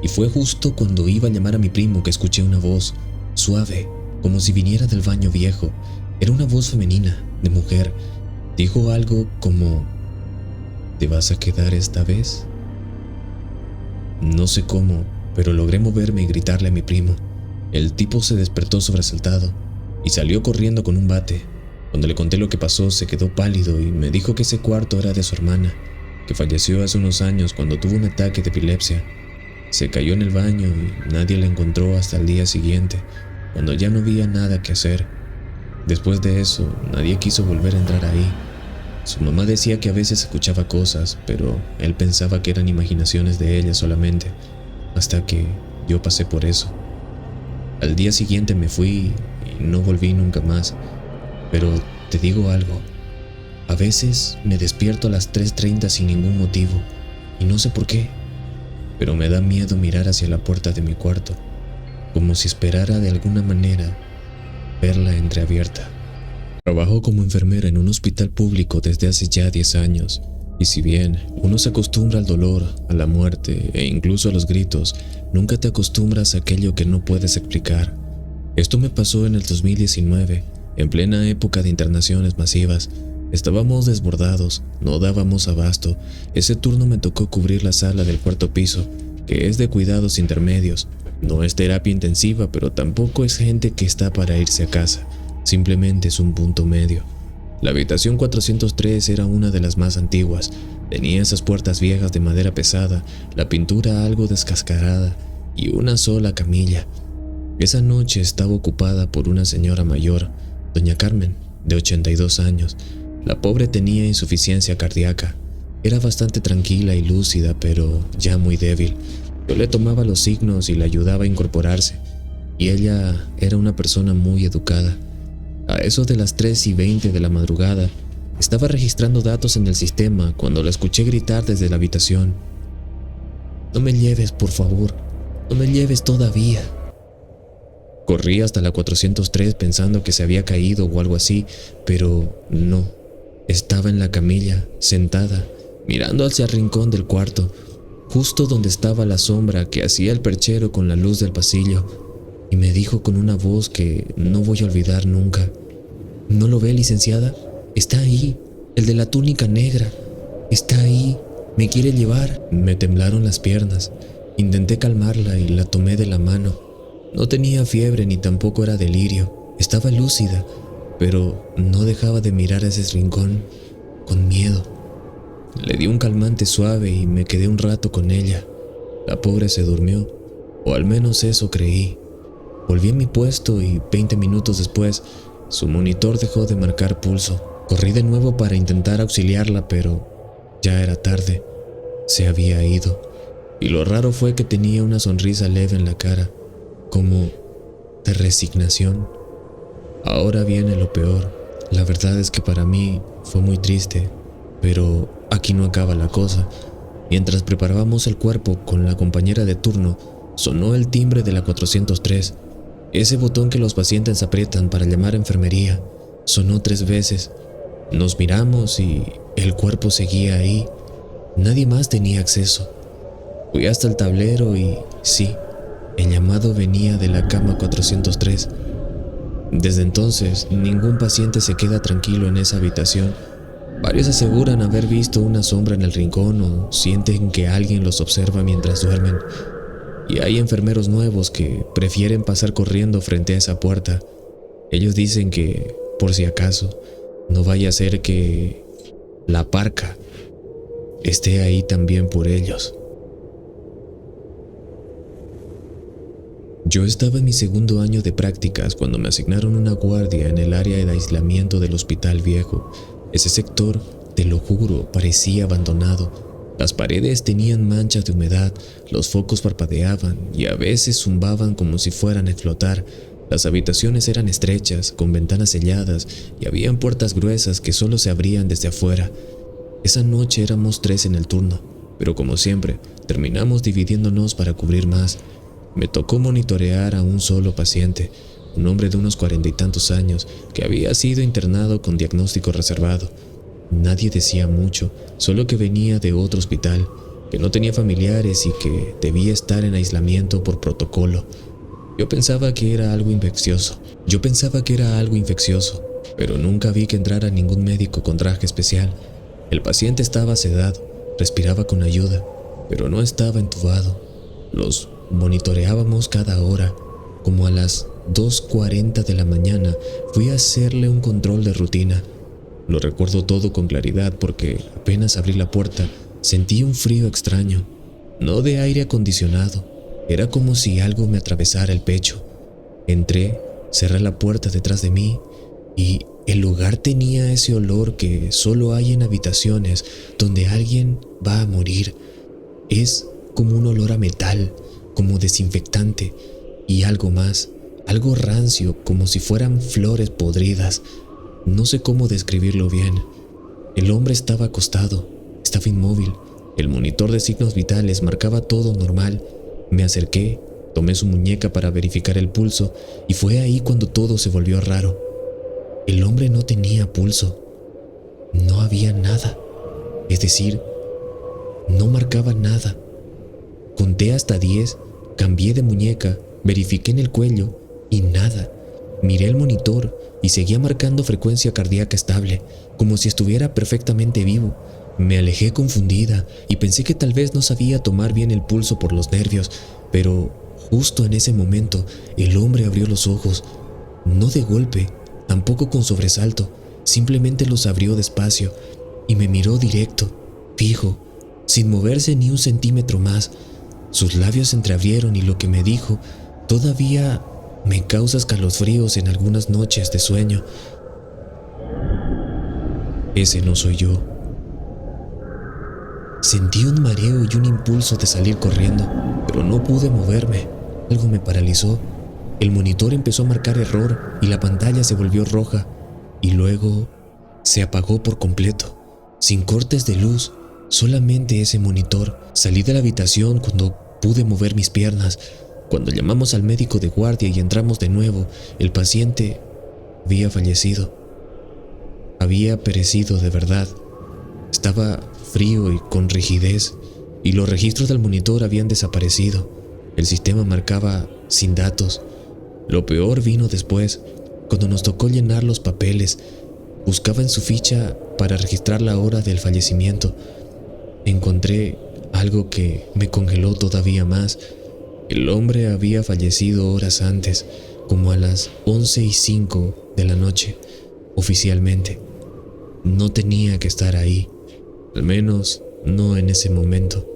Y fue justo cuando iba a llamar a mi primo que escuché una voz, suave, como si viniera del baño viejo. Era una voz femenina, de mujer. Dijo algo como: ¿te vas a quedar esta vez? No sé cómo, pero logré moverme y gritarle a mi primo. El tipo se despertó sobresaltado y salió corriendo con un bate. Cuando le conté lo que pasó, se quedó pálido y me dijo que ese cuarto era de su hermana, que falleció hace unos años cuando tuvo un ataque de epilepsia. Se cayó en el baño y nadie la encontró hasta el día siguiente, cuando ya no había nada que hacer. Después de eso, nadie quiso volver a entrar ahí. Su mamá decía que a veces escuchaba cosas, pero él pensaba que eran imaginaciones de ella solamente, hasta que yo pasé por eso. Al día siguiente me fui y no volví nunca más, pero te digo algo. A veces me despierto a las 3:30 sin ningún motivo, y no sé por qué, pero me da miedo mirar hacia la puerta de mi cuarto, como si esperara de alguna manera verla entreabierta. Trabajo como enfermera en un hospital público desde hace ya 10 años, y si bien uno se acostumbra al dolor, a la muerte e incluso a los gritos, nunca te acostumbras a aquello que no puedes explicar. Esto me pasó en el 2019, en plena época de internaciones masivas. Estábamos desbordados, no dábamos abasto. Ese turno me tocó cubrir la sala del cuarto piso, que es de cuidados intermedios. No es terapia intensiva, pero tampoco es gente que está para irse a casa. Simplemente es un punto medio. La habitación 403 era una de las más antiguas. Tenía esas puertas viejas de madera pesada, la pintura algo descascarada y una sola camilla. Esa noche estaba ocupada por una señora mayor, doña Carmen, de 82 años. La pobre tenía insuficiencia cardíaca. Era bastante tranquila y lúcida, pero ya muy débil. Yo le tomaba los signos y la ayudaba a incorporarse, y ella era una persona muy educada. A eso de las 3:20 de la madrugada, estaba registrando datos en el sistema cuando la escuché gritar desde la habitación: «No me lleves, por favor, no me lleves todavía». Corrí hasta la 403 pensando que se había caído o algo así, pero no. Estaba en la camilla, sentada, mirando hacia el rincón del cuarto, justo donde estaba la sombra que hacía el perchero con la luz del pasillo, y me dijo con una voz que no voy a olvidar nunca: «¿No lo ve, licenciada? Está ahí, el de la túnica negra. Está ahí, me quiere llevar». Me temblaron las piernas. Intenté calmarla y la tomé de la mano. No tenía fiebre ni tampoco era delirio. Estaba lúcida, pero no dejaba de mirar a ese rincón con miedo. Le di un calmante suave y me quedé un rato con ella. La pobre se durmió, o al menos eso creí. Volví a mi puesto y 20 minutos después, su monitor dejó de marcar pulso. Corrí de nuevo para intentar auxiliarla, pero ya era tarde. Se había ido. Y lo raro fue que tenía una sonrisa leve en la cara, como de resignación. Ahora viene lo peor. La verdad es que para mí fue muy triste, pero aquí no acaba la cosa. Mientras preparábamos el cuerpo con la compañera de turno, sonó el timbre de la 403. Ese botón que los pacientes aprietan para llamar a enfermería. Sonó 3 veces. Nos miramos y el cuerpo seguía ahí. Nadie más tenía acceso. Fui hasta el tablero y sí, el llamado venía de la cama 403. Desde entonces, ningún paciente se queda tranquilo en esa habitación. Varios aseguran haber visto una sombra en el rincón o sienten que alguien los observa mientras duermen. Y hay enfermeros nuevos que prefieren pasar corriendo frente a esa puerta. Ellos dicen que, por si acaso, no vaya a ser que la parca esté ahí también por ellos. Yo estaba en mi segundo año de prácticas cuando me asignaron una guardia en el área de aislamiento del hospital viejo. Ese sector, te lo juro, parecía abandonado. Las paredes tenían manchas de humedad, los focos parpadeaban y a veces zumbaban como si fueran a explotar. Las habitaciones eran estrechas, con ventanas selladas y habían puertas gruesas que solo se abrían desde afuera. Esa noche éramos 3 en el turno, pero como siempre, terminamos dividiéndonos para cubrir más. Me tocó monitorear a un solo paciente, un hombre de unos 40 y tantos años que había sido internado con diagnóstico reservado. Nadie decía mucho, solo que venía de otro hospital, que no tenía familiares y que debía estar en aislamiento por protocolo. Yo pensaba que era algo infeccioso, pero nunca vi que entrara ningún médico con traje especial. El paciente estaba sedado, respiraba con ayuda, pero no estaba entubado. Los monitoreábamos cada hora. Como a las 2:40 de la mañana fui a hacerle un control de rutina. Lo recuerdo todo con claridad porque apenas abrí la puerta sentí un frío extraño, no de aire acondicionado, era como si algo me atravesara el pecho. Entré, cerré la puerta detrás de mí y el lugar tenía ese olor que solo hay en habitaciones donde alguien va a morir. Es como un olor a metal, como desinfectante y algo más, algo rancio, como si fueran flores podridas. No sé cómo describirlo bien. El hombre estaba acostado, estaba inmóvil. El monitor de signos vitales marcaba todo normal. Me acerqué, tomé su muñeca para verificar el pulso y fue ahí cuando todo se volvió raro. El hombre no tenía pulso. No había nada. Es decir, no marcaba nada. Conté hasta 10, cambié de muñeca, verifiqué en el cuello y nada. Miré el monitor y seguía marcando frecuencia cardíaca estable, como si estuviera perfectamente vivo. Me alejé confundida y pensé que tal vez no sabía tomar bien el pulso por los nervios, pero justo en ese momento el hombre abrió los ojos, no de golpe, tampoco con sobresalto, simplemente los abrió despacio y me miró directo, fijo, sin moverse ni un centímetro más. Sus labios se entreabrieron y lo que me dijo todavía me causa escalofríos en algunas noches de sueño. Ese no soy yo. Sentí un mareo y un impulso de salir corriendo, pero no pude moverme. Algo me paralizó. El monitor empezó a marcar error y la pantalla se volvió roja y luego se apagó por completo, sin cortes de luz, solamente ese monitor. Salí de la habitación cuando pude mover mis piernas. Cuando llamamos al médico de guardia y entramos de nuevo, el paciente había fallecido. Había perecido de verdad. Estaba frío y con rigidez, y los registros del monitor habían desaparecido. El sistema marcaba sin datos. Lo peor vino después, cuando nos tocó llenar los papeles. Buscaba en su ficha para registrar la hora del fallecimiento. Encontré algo que me congeló todavía más. El hombre había fallecido horas antes, como a las 11:05 de la noche, oficialmente. No tenía que estar ahí, al menos no en ese momento.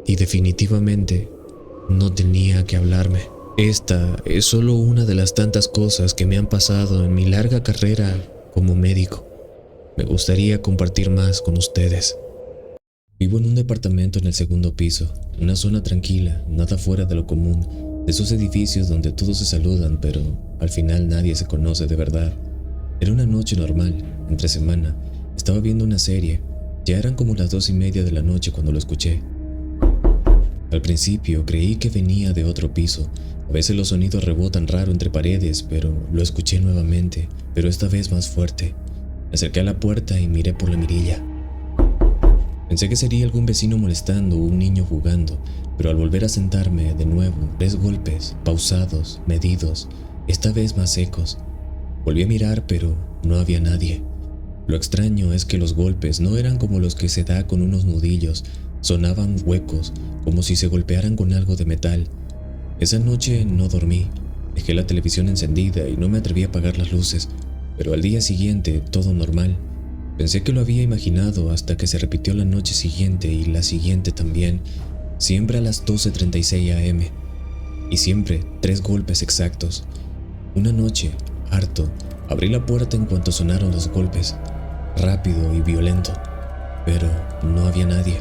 Y definitivamente no tenía que hablarme. Esta es solo una de las tantas cosas que me han pasado en mi larga carrera como médico. Me gustaría compartir más con ustedes. Vivo en un departamento en el segundo piso, una zona tranquila, nada fuera de lo común, de esos edificios donde todos se saludan, pero al final nadie se conoce de verdad. Era una noche normal, entre semana, estaba viendo una serie, ya eran como las 2:30 de la noche cuando lo escuché. Al principio creí que venía de otro piso, a veces los sonidos rebotan raro entre paredes, pero lo escuché nuevamente, pero esta vez más fuerte. Me acerqué a la puerta y miré por la mirilla. Pensé que sería algún vecino molestando o un niño jugando, pero al volver a sentarme de nuevo, 3 golpes, pausados, medidos, esta vez más secos. Volví a mirar, pero no había nadie. Lo extraño es que los golpes no eran como los que se da con unos nudillos, sonaban huecos, como si se golpearan con algo de metal. Esa noche no dormí, dejé la televisión encendida y no me atreví a apagar las luces, pero al día siguiente todo normal. Pensé que lo había imaginado hasta que se repitió la noche siguiente y la siguiente también, siempre a las 12:36 am, y siempre 3 golpes exactos. Una noche, harto, abrí la puerta en cuanto sonaron los golpes, rápido y violento, pero no había nadie.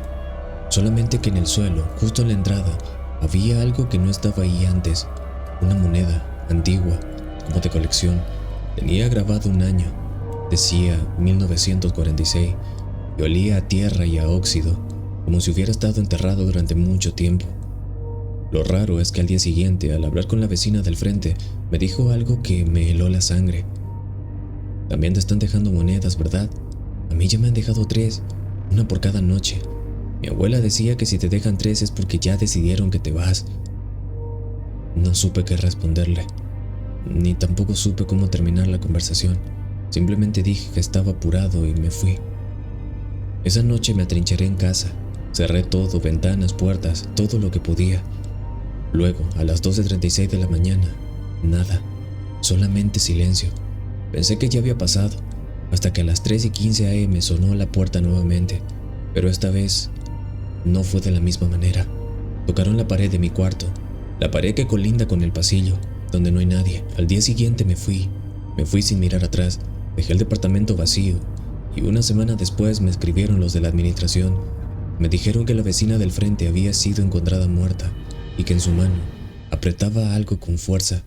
Solamente que en el suelo, justo en la entrada, había algo que no estaba ahí antes, una moneda antigua, como de colección. Tenía grabado un año, decía 1946, y olía a tierra y a óxido, como si hubiera estado enterrado durante mucho tiempo. Lo raro es que al día siguiente, al hablar con la vecina del frente, me dijo algo que me heló la sangre. También te están dejando monedas, ¿verdad? A mí ya me han dejado 3, una por cada noche. Mi abuela decía que si te dejan 3 es porque ya decidieron que te vas. No supe qué responderle, ni tampoco supe cómo terminar la conversación. Simplemente dije que estaba apurado y me fui. Esa noche me atrincheré en casa, cerré todo, ventanas, puertas, todo lo que podía. Luego, a las 12:36 de la mañana, nada, solamente silencio. Pensé que ya había pasado, hasta que a las 3:15 am sonó la puerta nuevamente, pero esta vez no fue de la misma manera. Tocaron la pared de mi cuarto, la pared que colinda con el pasillo, donde no hay nadie. Al día siguiente me fui sin mirar atrás, dejé el departamento vacío, y una semana después me escribieron los de la administración. Me dijeron que la vecina del frente había sido encontrada muerta, y que en su mano apretaba algo con fuerza.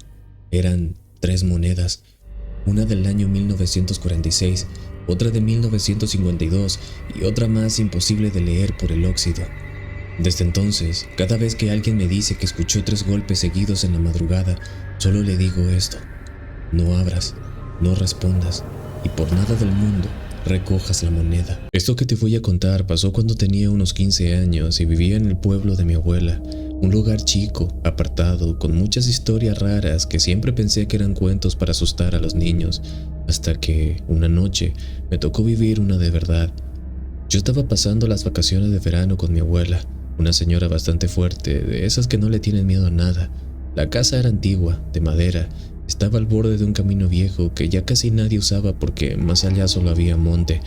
Eran 3 monedas, una del año 1946, otra de 1952 y otra más imposible de leer por el óxido. Desde entonces, cada vez que alguien me dice que escuchó 3 golpes seguidos en la madrugada, solo le digo esto: no abras, no respondas, y por nada del mundo recojas la moneda. Esto que te voy a contar pasó cuando tenía unos 15 años y vivía en el pueblo de mi abuela, un lugar chico, apartado, con muchas historias raras que siempre pensé que eran cuentos para asustar a los niños, hasta que una noche me tocó vivir una de verdad. Yo estaba pasando las vacaciones de verano con mi abuela, una señora bastante fuerte, de esas que no le tienen miedo a nada. La casa era antigua, de madera, estaba al borde de un camino viejo que ya casi nadie usaba porque más allá solo había monte.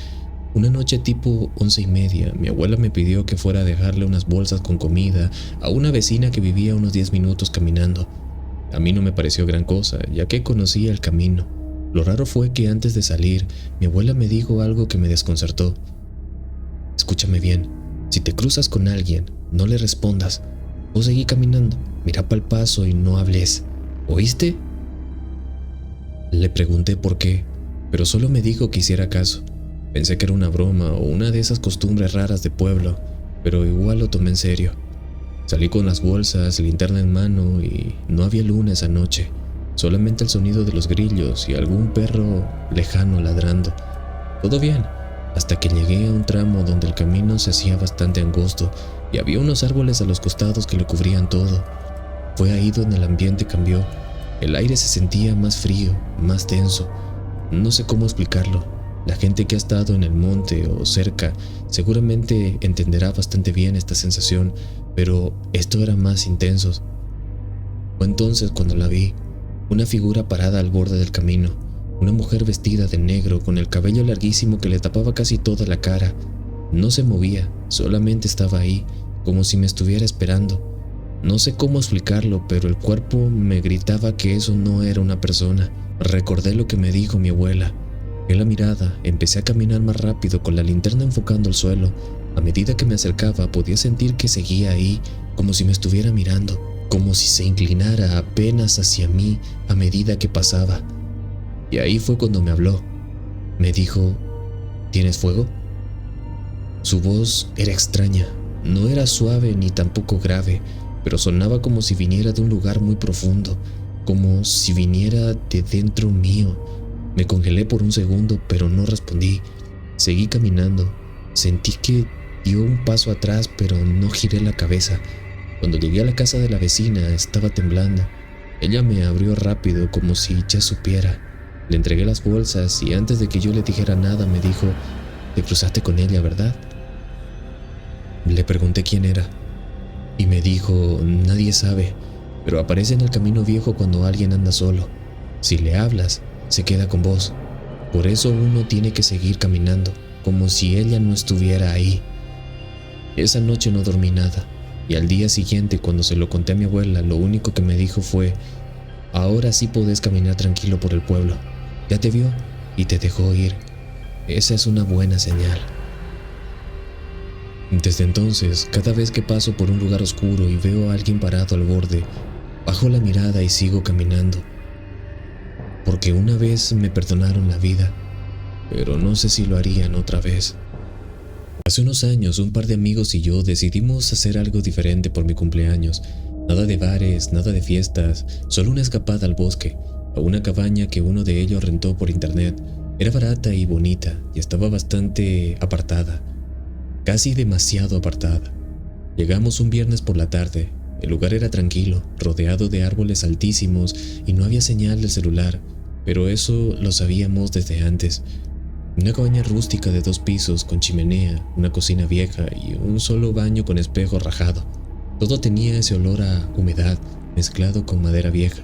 Una noche tipo 11:30, mi abuela me pidió que fuera a dejarle unas bolsas con comida a una vecina que vivía unos 10 minutos caminando. A mí no me pareció gran cosa, ya que conocía el camino. Lo raro fue que antes de salir, mi abuela me dijo algo que me desconcertó. Escúchame bien, si te cruzas con alguien, no le respondas. O seguí caminando, mira pa'l paso y no hables. ¿Oíste? Le pregunté por qué, pero solo me dijo que hiciera caso. Pensé que era una broma o una de esas costumbres raras de pueblo, pero igual lo tomé en serio. Salí con las bolsas, linterna en mano y no había luna esa noche, solamente el sonido de los grillos y algún perro lejano ladrando. Todo bien, hasta que llegué a un tramo donde el camino se hacía bastante angosto y había unos árboles a los costados que lo cubrían todo. Fue ahí donde el ambiente cambió. El aire se sentía más frío, más tenso. No sé cómo explicarlo. La gente que ha estado en el monte o cerca seguramente entenderá bastante bien esta sensación, pero esto era más intenso. Fue entonces cuando la vi, una figura parada al borde del camino, una mujer vestida de negro con el cabello larguísimo que le tapaba casi toda la cara. No se movía, solamente estaba ahí, como si me estuviera esperando. No sé cómo explicarlo, pero el cuerpo me gritaba que eso no era una persona. Recordé lo que me dijo mi abuela. Bajé la mirada, empecé a caminar más rápido con la linterna enfocando el suelo. A medida que me acercaba podía sentir que seguía ahí, como si me estuviera mirando, como si se inclinara apenas hacia mí a medida que pasaba. Y ahí fue cuando me habló. Me dijo: ¿tienes fuego? Su voz era extraña, no era suave ni tampoco grave, pero sonaba como si viniera de un lugar muy profundo, como si viniera de dentro mío. Me congelé por un segundo, pero no respondí. Seguí caminando. Sentí que dio un paso atrás, pero no giré la cabeza. Cuando llegué a la casa de la vecina, estaba temblando. Ella me abrió rápido, como si ya supiera. Le entregué las bolsas y antes de que yo le dijera nada me dijo: «Te cruzaste con ella, ¿verdad?». Le pregunté quién era y me dijo: «Nadie sabe, pero aparece en el camino viejo cuando alguien anda solo. Si le hablas, se queda con vos. Por eso uno tiene que seguir caminando, como si ella no estuviera ahí». Esa noche no dormí nada, y al día siguiente, cuando se lo conté a mi abuela, lo único que me dijo fue: «Ahora sí podés caminar tranquilo por el pueblo. Ya te vio y te dejó ir. Esa es una buena señal». Desde entonces, cada vez que paso por un lugar oscuro y veo a alguien parado al borde, bajo la mirada y sigo caminando. Porque una vez me perdonaron la vida, pero no sé si lo harían otra vez. Hace unos años, un par de amigos y yo decidimos hacer algo diferente por mi cumpleaños. Nada de bares, nada de fiestas, solo una escapada al bosque, a una cabaña que uno de ellos rentó por internet. Era barata y bonita, y estaba bastante apartada. Casi demasiado apartada. Llegamos un viernes por la tarde. El lugar era tranquilo, rodeado de árboles altísimos y no había señal del celular, pero eso lo sabíamos desde antes. Una cabaña rústica de 2 pisos con chimenea, una cocina vieja y un solo baño con espejo rajado. Todo tenía ese olor a humedad mezclado con madera vieja.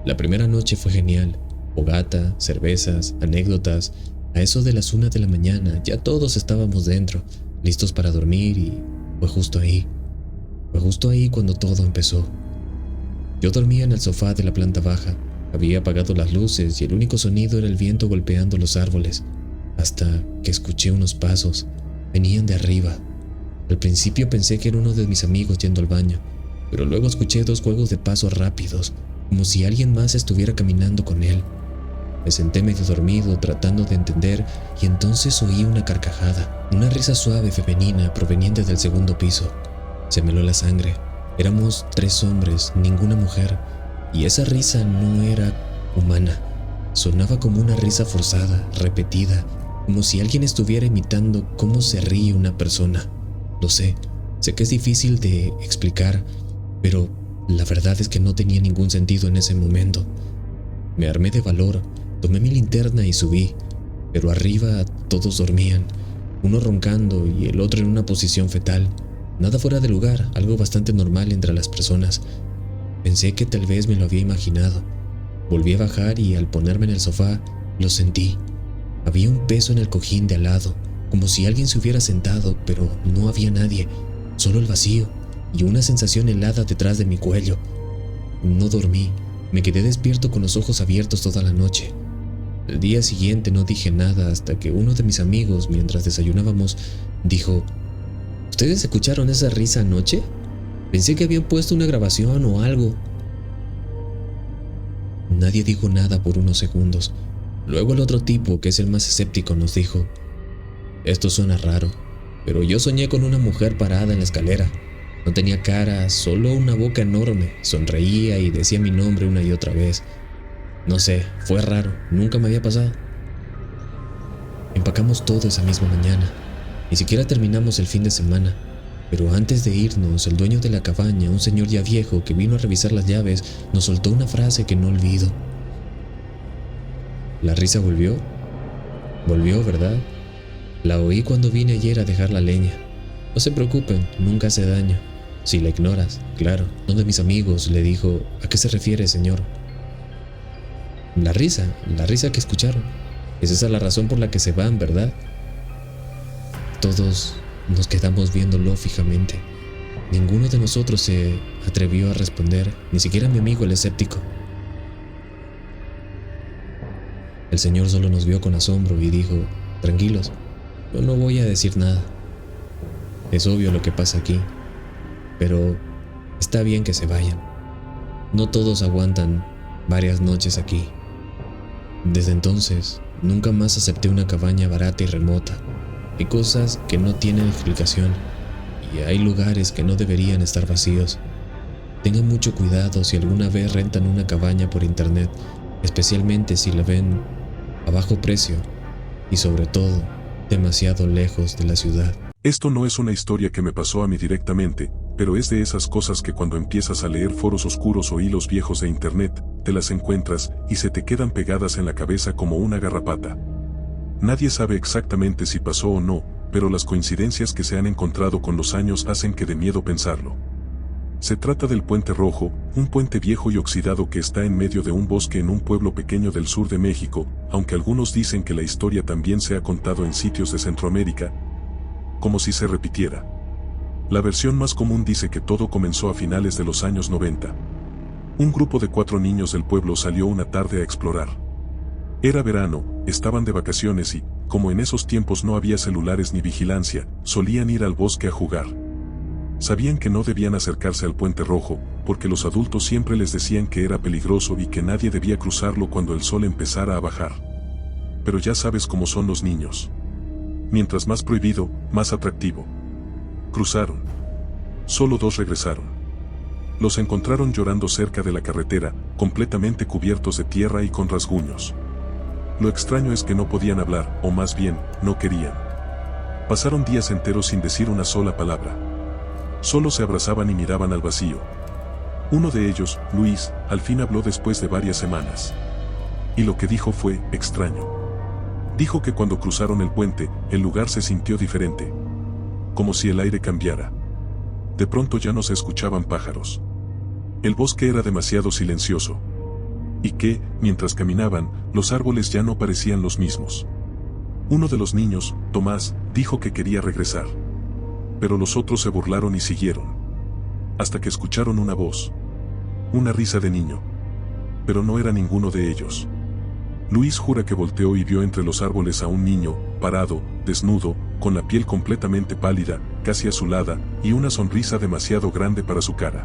La primera noche fue genial. Fogata, cervezas, anécdotas. A eso de las 1 de la mañana ya todos estábamos dentro, listos para dormir, y fue justo ahí cuando todo empezó. Yo dormía en el sofá de la planta baja, había apagado las luces y el único sonido era el viento golpeando los árboles, hasta que escuché unos pasos, venían de arriba. Al principio pensé que era uno de mis amigos yendo al baño, pero luego escuché 2 juegos de pasos rápidos, como si alguien más estuviera caminando con él. Me senté medio dormido tratando de entender y entonces oí una carcajada, una risa suave femenina proveniente del segundo piso. Se me heló la sangre. Éramos 3 hombres, ninguna mujer, y esa risa no era humana. Sonaba como una risa forzada, repetida, como si alguien estuviera imitando cómo se ríe una persona. Lo sé que es difícil de explicar, pero la verdad es que no tenía ningún sentido en ese momento. Me armé de valor. Tomé mi linterna y subí, pero arriba todos dormían, uno roncando y el otro en una posición fetal. Nada fuera de lugar, algo bastante normal entre las personas. Pensé que tal vez me lo había imaginado. Volví a bajar y al ponerme en el sofá, lo sentí. Había un peso en el cojín de al lado, como si alguien se hubiera sentado, pero no había nadie, solo el vacío y una sensación helada detrás de mi cuello. No dormí, me quedé despierto con los ojos abiertos toda la noche. El día siguiente no dije nada hasta que uno de mis amigos, mientras desayunábamos, dijo: «¿Ustedes escucharon esa risa anoche? Pensé que habían puesto una grabación o algo». Nadie dijo nada por unos segundos. Luego el otro tipo, que es el más escéptico, nos dijo: «Esto suena raro, pero yo soñé con una mujer parada en la escalera. No tenía cara, solo una boca enorme, sonreía y decía mi nombre una y otra vez. No sé, fue raro, nunca me había pasado». Empacamos todo esa misma mañana. Ni siquiera terminamos el fin de semana, pero antes de irnos, el dueño de la cabaña, un señor ya viejo que vino a revisar las llaves, nos soltó una frase que no olvido. «La risa volvió. Volvió, ¿verdad? La oí cuando vine ayer a dejar la leña. No se preocupen, nunca hace daño. Si la ignoras, claro». Uno de mis amigos le dijo: «¿A qué se refiere, señor?». La risa que escucharon. Es esa la razón por la que se van, ¿verdad?». Todos nos quedamos viéndolo fijamente. Ninguno de nosotros se atrevió a responder, ni siquiera mi amigo el escéptico. El señor solo nos vio con asombro y dijo: «Tranquilos, yo no voy a decir nada. Es obvio lo que pasa aquí, pero está bien que se vayan. No todos aguantan varias noches aquí». Desde entonces, nunca más acepté una cabaña barata y remota. Hay cosas que no tienen explicación y hay lugares que no deberían estar vacíos. Tengan mucho cuidado si alguna vez rentan una cabaña por internet, especialmente si la ven a bajo precio y sobre todo demasiado lejos de la ciudad. Esto no es una historia que me pasó a mí directamente, pero es de esas cosas que cuando empiezas a leer foros oscuros o hilos viejos de internet, te las encuentras y se te quedan pegadas en la cabeza como una garrapata. Nadie sabe exactamente si pasó o no, pero las coincidencias que se han encontrado con los años hacen que dé miedo pensarlo. Se trata del Puente Rojo, un puente viejo y oxidado que está en medio de un bosque en un pueblo pequeño del sur de México, aunque algunos dicen que la historia también se ha contado en sitios de Centroamérica, como si se repitiera. La versión más común dice que todo comenzó a finales de los años 90. Un grupo de 4 niños del pueblo salió una tarde a explorar. Era verano, estaban de vacaciones y, como en esos tiempos no había celulares ni vigilancia, solían ir al bosque a jugar. Sabían que no debían acercarse al Puente Rojo, porque los adultos siempre les decían que era peligroso y que nadie debía cruzarlo cuando el sol empezara a bajar. Pero ya sabes cómo son los niños. Mientras más prohibido, más atractivo. Cruzaron. Solo 2 regresaron. Los encontraron llorando cerca de la carretera, completamente cubiertos de tierra y con rasguños. Lo extraño es que no podían hablar, o más bien, no querían. Pasaron días enteros sin decir una sola palabra. Solo se abrazaban y miraban al vacío. Uno de ellos, Luis, al fin habló después de varias semanas. Y lo que dijo fue extraño. Dijo que cuando cruzaron el puente, el lugar se sintió diferente. Como si el aire cambiara. De pronto ya no se escuchaban pájaros. El bosque era demasiado silencioso. Y que, mientras caminaban, los árboles ya no parecían los mismos. Uno de los niños, Tomás, dijo que quería regresar. Pero los otros se burlaron y siguieron. Hasta que escucharon una voz. Una risa de niño. Pero no era ninguno de ellos. Luis jura que volteó y vio entre los árboles a un niño, parado, desnudo, con la piel completamente pálida, casi azulada, y una sonrisa demasiado grande para su cara.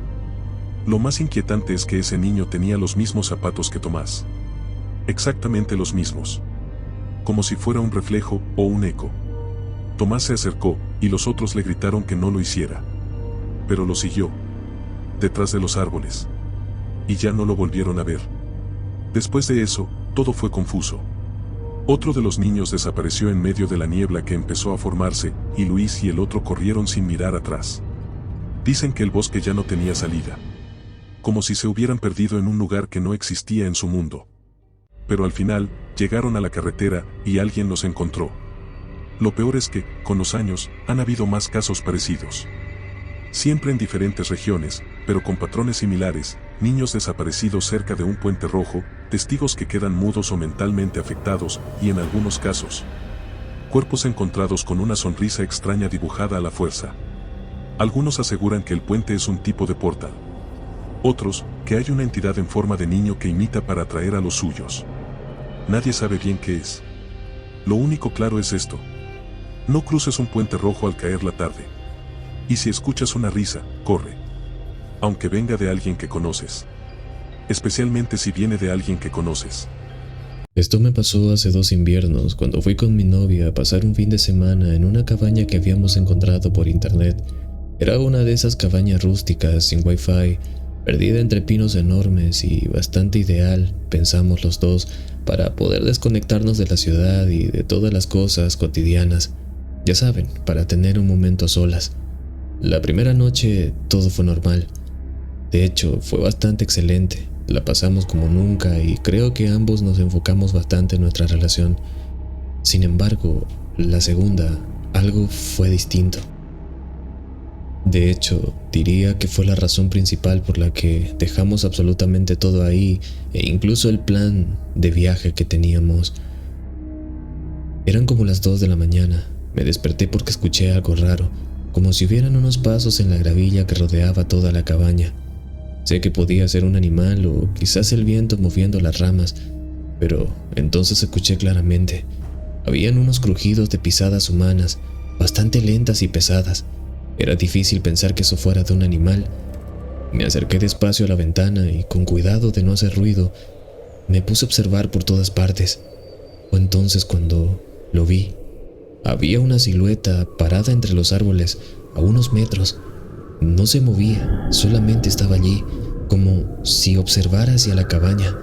Lo más inquietante es que ese niño tenía los mismos zapatos que Tomás. Exactamente los mismos. Como si fuera un reflejo o un eco. Tomás se acercó, y los otros le gritaron que no lo hiciera. Pero lo siguió. Detrás de los árboles. Y ya no lo volvieron a ver. Después de eso, todo fue confuso. Otro de los niños desapareció en medio de la niebla que empezó a formarse, y Luis y el otro corrieron sin mirar atrás. Dicen que el bosque ya no tenía salida. Como si se hubieran perdido en un lugar que no existía en su mundo. Pero al final, llegaron a la carretera, y alguien los encontró. Lo peor es que, con los años, han habido más casos parecidos. Siempre en diferentes regiones, pero con patrones similares, niños desaparecidos cerca de un puente rojo, testigos que quedan mudos o mentalmente afectados, y en algunos casos, cuerpos encontrados con una sonrisa extraña dibujada a la fuerza. Algunos aseguran que el puente es un tipo de portal. Otros, que hay una entidad en forma de niño que imita para atraer a los suyos. Nadie sabe bien qué es. Lo único claro es esto. No cruces un puente rojo al caer la tarde. Y si escuchas una risa, corre. Aunque venga de alguien que conoces. Especialmente si viene de alguien que conoces. Esto me pasó hace 2 inviernos, cuando fui con mi novia a pasar un fin de semana en una cabaña que habíamos encontrado por internet. Era una de esas cabañas rústicas, sin wifi, perdida entre pinos enormes y bastante ideal, pensamos los dos, para poder desconectarnos de la ciudad y de todas las cosas cotidianas. Ya saben, para tener un momento a solas. La primera noche todo fue normal. De hecho, fue bastante excelente. La pasamos como nunca y creo que ambos nos enfocamos bastante en nuestra relación. Sin embargo, la segunda, algo fue distinto. De hecho, diría que fue la razón principal por la que dejamos absolutamente todo ahí, e incluso el plan de viaje que teníamos. Eran como las 2 de la mañana. Me desperté porque escuché algo raro, como si hubieran unos pasos en la gravilla que rodeaba toda la cabaña. Sé que podía ser un animal o quizás el viento moviendo las ramas, pero entonces escuché claramente. Habían unos crujidos de pisadas humanas, bastante lentas y pesadas. Era difícil pensar que eso fuera de un animal. Me acerqué despacio a la ventana y, con cuidado de no hacer ruido, me puse a observar por todas partes. Fue entonces cuando lo vi. Había una silueta parada entre los árboles, a unos metros. No se movía, solamente estaba allí, como si observara hacia la cabaña.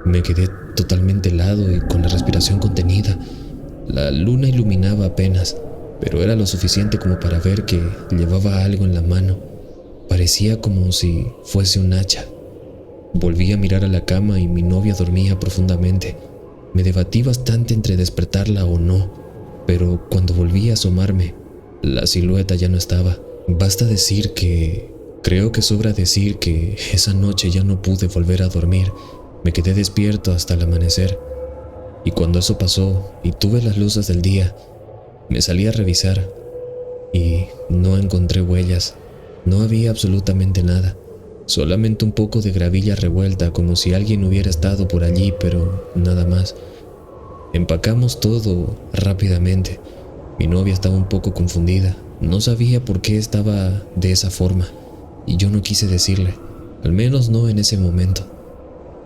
Me quedé totalmente helado y con la respiración contenida. La luna iluminaba apenas, pero era lo suficiente como para ver que llevaba algo en la mano. Parecía como si fuese un hacha. Volví a mirar a la cama y mi novia dormía profundamente. Me debatí bastante entre despertarla o no, pero cuando volví a asomarme, la silueta ya no estaba. Creo que sobra decir que esa noche ya no pude volver a dormir. Me quedé despierto hasta el amanecer. Y cuando eso pasó y tuve las luces del día, me salí a revisar y no encontré huellas. No había absolutamente nada, solamente un poco de gravilla revuelta como si alguien hubiera estado por allí, pero nada más. Empacamos todo rápidamente. Mi novia estaba un poco confundida, no sabía por qué estaba de esa forma y yo no quise decirle, al menos no en ese momento.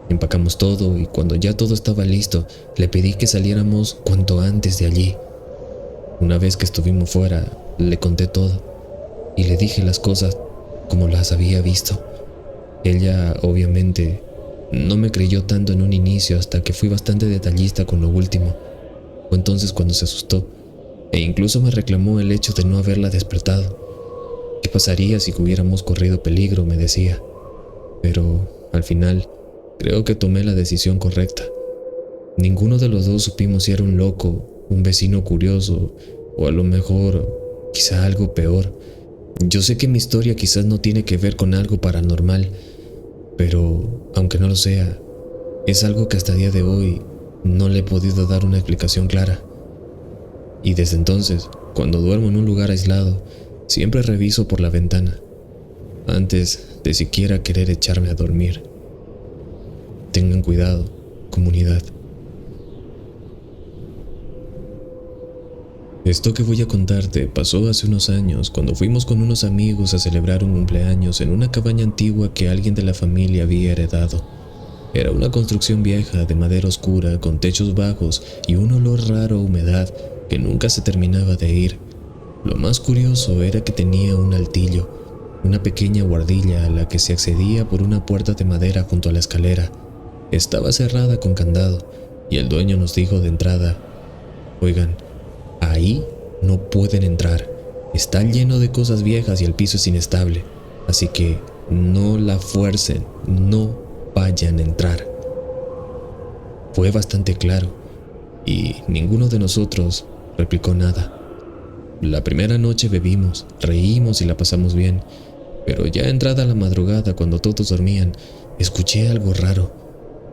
Empacamos todo y cuando ya todo estaba listo, le pedí que saliéramos cuanto antes de allí. Una vez que estuvimos fuera, le conté todo y le dije las cosas como las había visto. Ella, obviamente, no me creyó tanto en un inicio hasta que fui bastante detallista con lo último. Fue entonces cuando se asustó e incluso me reclamó el hecho de no haberla despertado. ¿Qué pasaría si hubiéramos corrido peligro?, me decía. Pero, al final, creo que tomé la decisión correcta. Ninguno de los dos supimos si era un loco, un vecino curioso o a lo mejor quizá algo peor. Yo sé que mi historia quizás no tiene que ver con algo paranormal, pero aunque no lo sea, es algo que hasta el día de hoy no le he podido dar una explicación clara. Y desde entonces, cuando duermo en un lugar aislado, siempre reviso por la ventana, antes de siquiera querer echarme a dormir. Tengan cuidado, comunidad. Esto que voy a contarte pasó hace unos años cuando fuimos con unos amigos a celebrar un cumpleaños en una cabaña antigua que alguien de la familia había heredado. Era una construcción vieja de madera oscura con techos bajos y un olor raro a humedad que nunca se terminaba de ir. Lo más curioso era que tenía un altillo, una pequeña buhardilla a la que se accedía por una puerta de madera junto a la escalera. Estaba cerrada con candado y el dueño nos dijo de entrada: «Oigan, ahí no pueden entrar, está lleno de cosas viejas y el piso es inestable, así que no la fuercen, no vayan a entrar». Fue bastante claro y ninguno de nosotros replicó nada. La primera noche bebimos, reímos y la pasamos bien, pero ya entrada la madrugada, cuando todos dormían, escuché algo raro,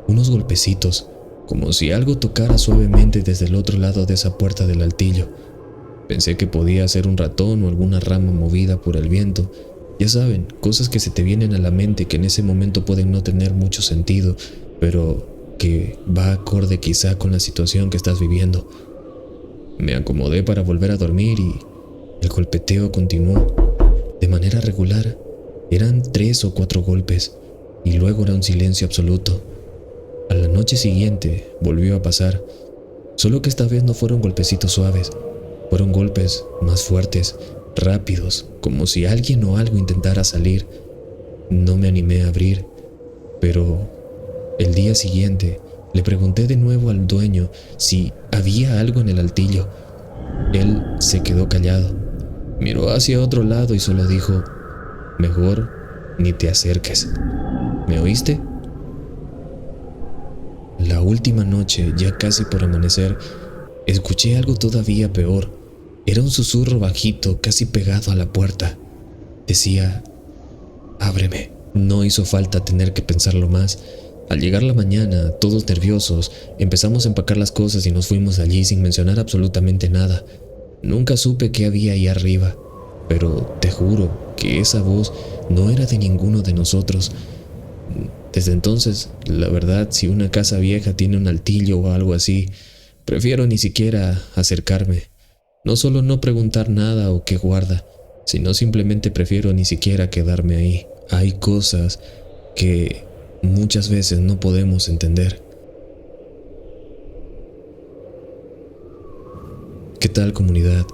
unos golpecitos, como si algo tocara suavemente desde el otro lado de esa puerta del altillo. Pensé que podía ser un ratón o alguna rama movida por el viento. Ya saben, cosas que se te vienen a la mente que en ese momento pueden no tener mucho sentido, pero que va acorde quizá con la situación que estás viviendo. Me acomodé para volver a dormir y el golpeteo continuó. De manera regular, eran 3 o 4 golpes y luego era un silencio absoluto. A la noche siguiente volvió a pasar, solo que esta vez no fueron golpecitos suaves, fueron golpes más fuertes, rápidos, como si alguien o algo intentara salir. No me animé a abrir, pero el día siguiente le pregunté de nuevo al dueño si había algo en el altillo. Él se quedó callado, miró hacia otro lado y solo dijo: «Mejor ni te acerques». ¿Me oíste? La última noche, ya casi por amanecer, escuché algo todavía peor. Era un susurro bajito, casi pegado a la puerta. Decía: «Ábreme». No hizo falta tener que pensarlo más. Al llegar la mañana, todos nerviosos, empezamos a empacar las cosas y nos fuimos de allí sin mencionar absolutamente nada. Nunca supe qué había ahí arriba, pero te juro que esa voz no era de ninguno de nosotros. Desde entonces, la verdad, si una casa vieja tiene un altillo o algo así, prefiero ni siquiera acercarme. No solo no preguntar nada o qué guarda, sino simplemente prefiero ni siquiera quedarme ahí. Hay cosas que muchas veces no podemos entender. ¿Qué tal, comunidad?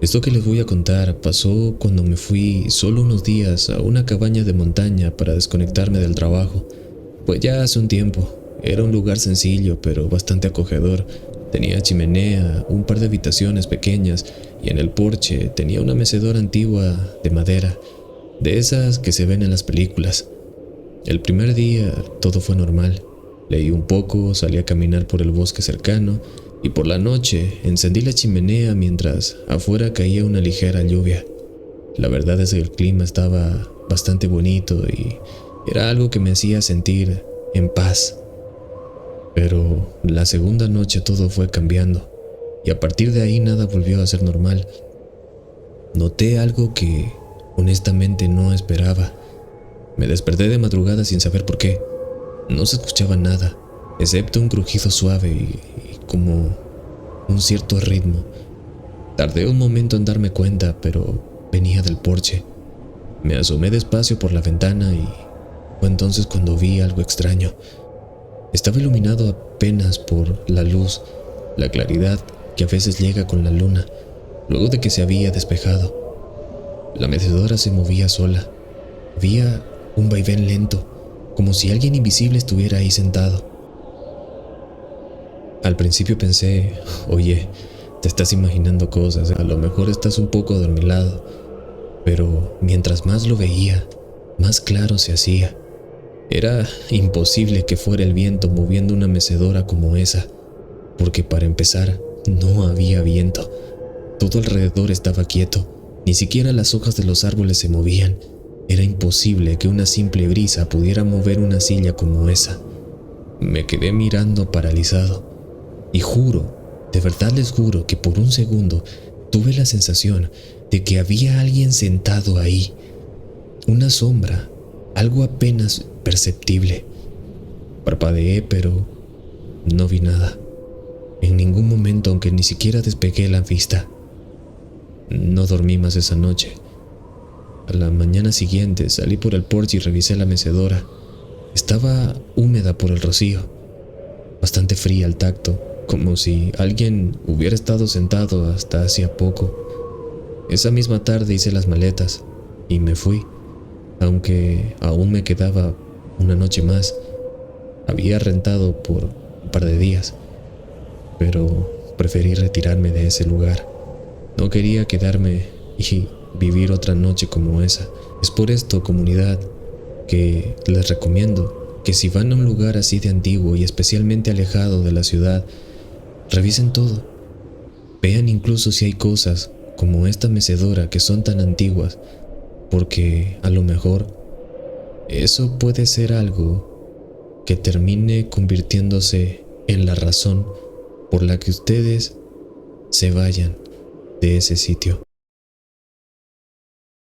Esto que les voy a contar pasó cuando me fui solo unos días a una cabaña de montaña para desconectarme del trabajo. Pues ya hace un tiempo. Era un lugar sencillo pero bastante acogedor. Tenía chimenea, un par de habitaciones pequeñas y en el porche tenía una mecedora antigua de madera, de esas que se ven en las películas. El primer día todo fue normal. Leí un poco, salí a caminar por el bosque cercano y por la noche encendí la chimenea mientras afuera caía una ligera lluvia. La verdad es que el clima estaba bastante bonito y era algo que me hacía sentir en paz. Pero la segunda noche todo fue cambiando y a partir de ahí nada volvió a ser normal. Noté algo que honestamente no esperaba. Me desperté de madrugada sin saber por qué. No se escuchaba nada, excepto un crujido suave y como un cierto ritmo. Tardé un momento en darme cuenta, pero venía del porche. Me asomé despacio por la ventana y fue entonces cuando vi algo extraño. Estaba iluminado apenas por la luz, la claridad que a veces llega con la luna, luego de que se había despejado. La mecedora se movía sola. Había un vaivén lento, como si alguien invisible estuviera ahí sentado. Al principio pensé, oye, te estás imaginando cosas, a lo mejor estás un poco adormilado. Pero mientras más lo veía, más claro se hacía. Era imposible que fuera el viento moviendo una mecedora como esa, porque para empezar, no había viento. Todo alrededor estaba quieto, ni siquiera las hojas de los árboles se movían. Era imposible que una simple brisa pudiera mover una silla como esa. Me quedé mirando paralizado, y juro, de verdad les juro que por un segundo tuve la sensación de que había alguien sentado ahí. Una sombra, algo apenas perceptible. Parpadeé, pero no vi nada. En ningún momento, aunque ni siquiera despegué la vista. No dormí más esa noche. A la mañana siguiente salí por el porche y revisé la mecedora. Estaba húmeda por el rocío, bastante fría al tacto, como si alguien hubiera estado sentado hasta hacía poco. Esa misma tarde hice las maletas y me fui, aunque aún me quedaba una noche más. Había rentado por un par de días, pero preferí retirarme de ese lugar. No quería quedarme y vivir otra noche como esa. Es por esto, comunidad, que les recomiendo que si van a un lugar así de antiguo y especialmente alejado de la ciudad, revisen todo. Vean incluso si hay cosas como esta mecedora que son tan antiguas, porque a lo mejor eso puede ser algo que termine convirtiéndose en la razón por la que ustedes se vayan de ese sitio.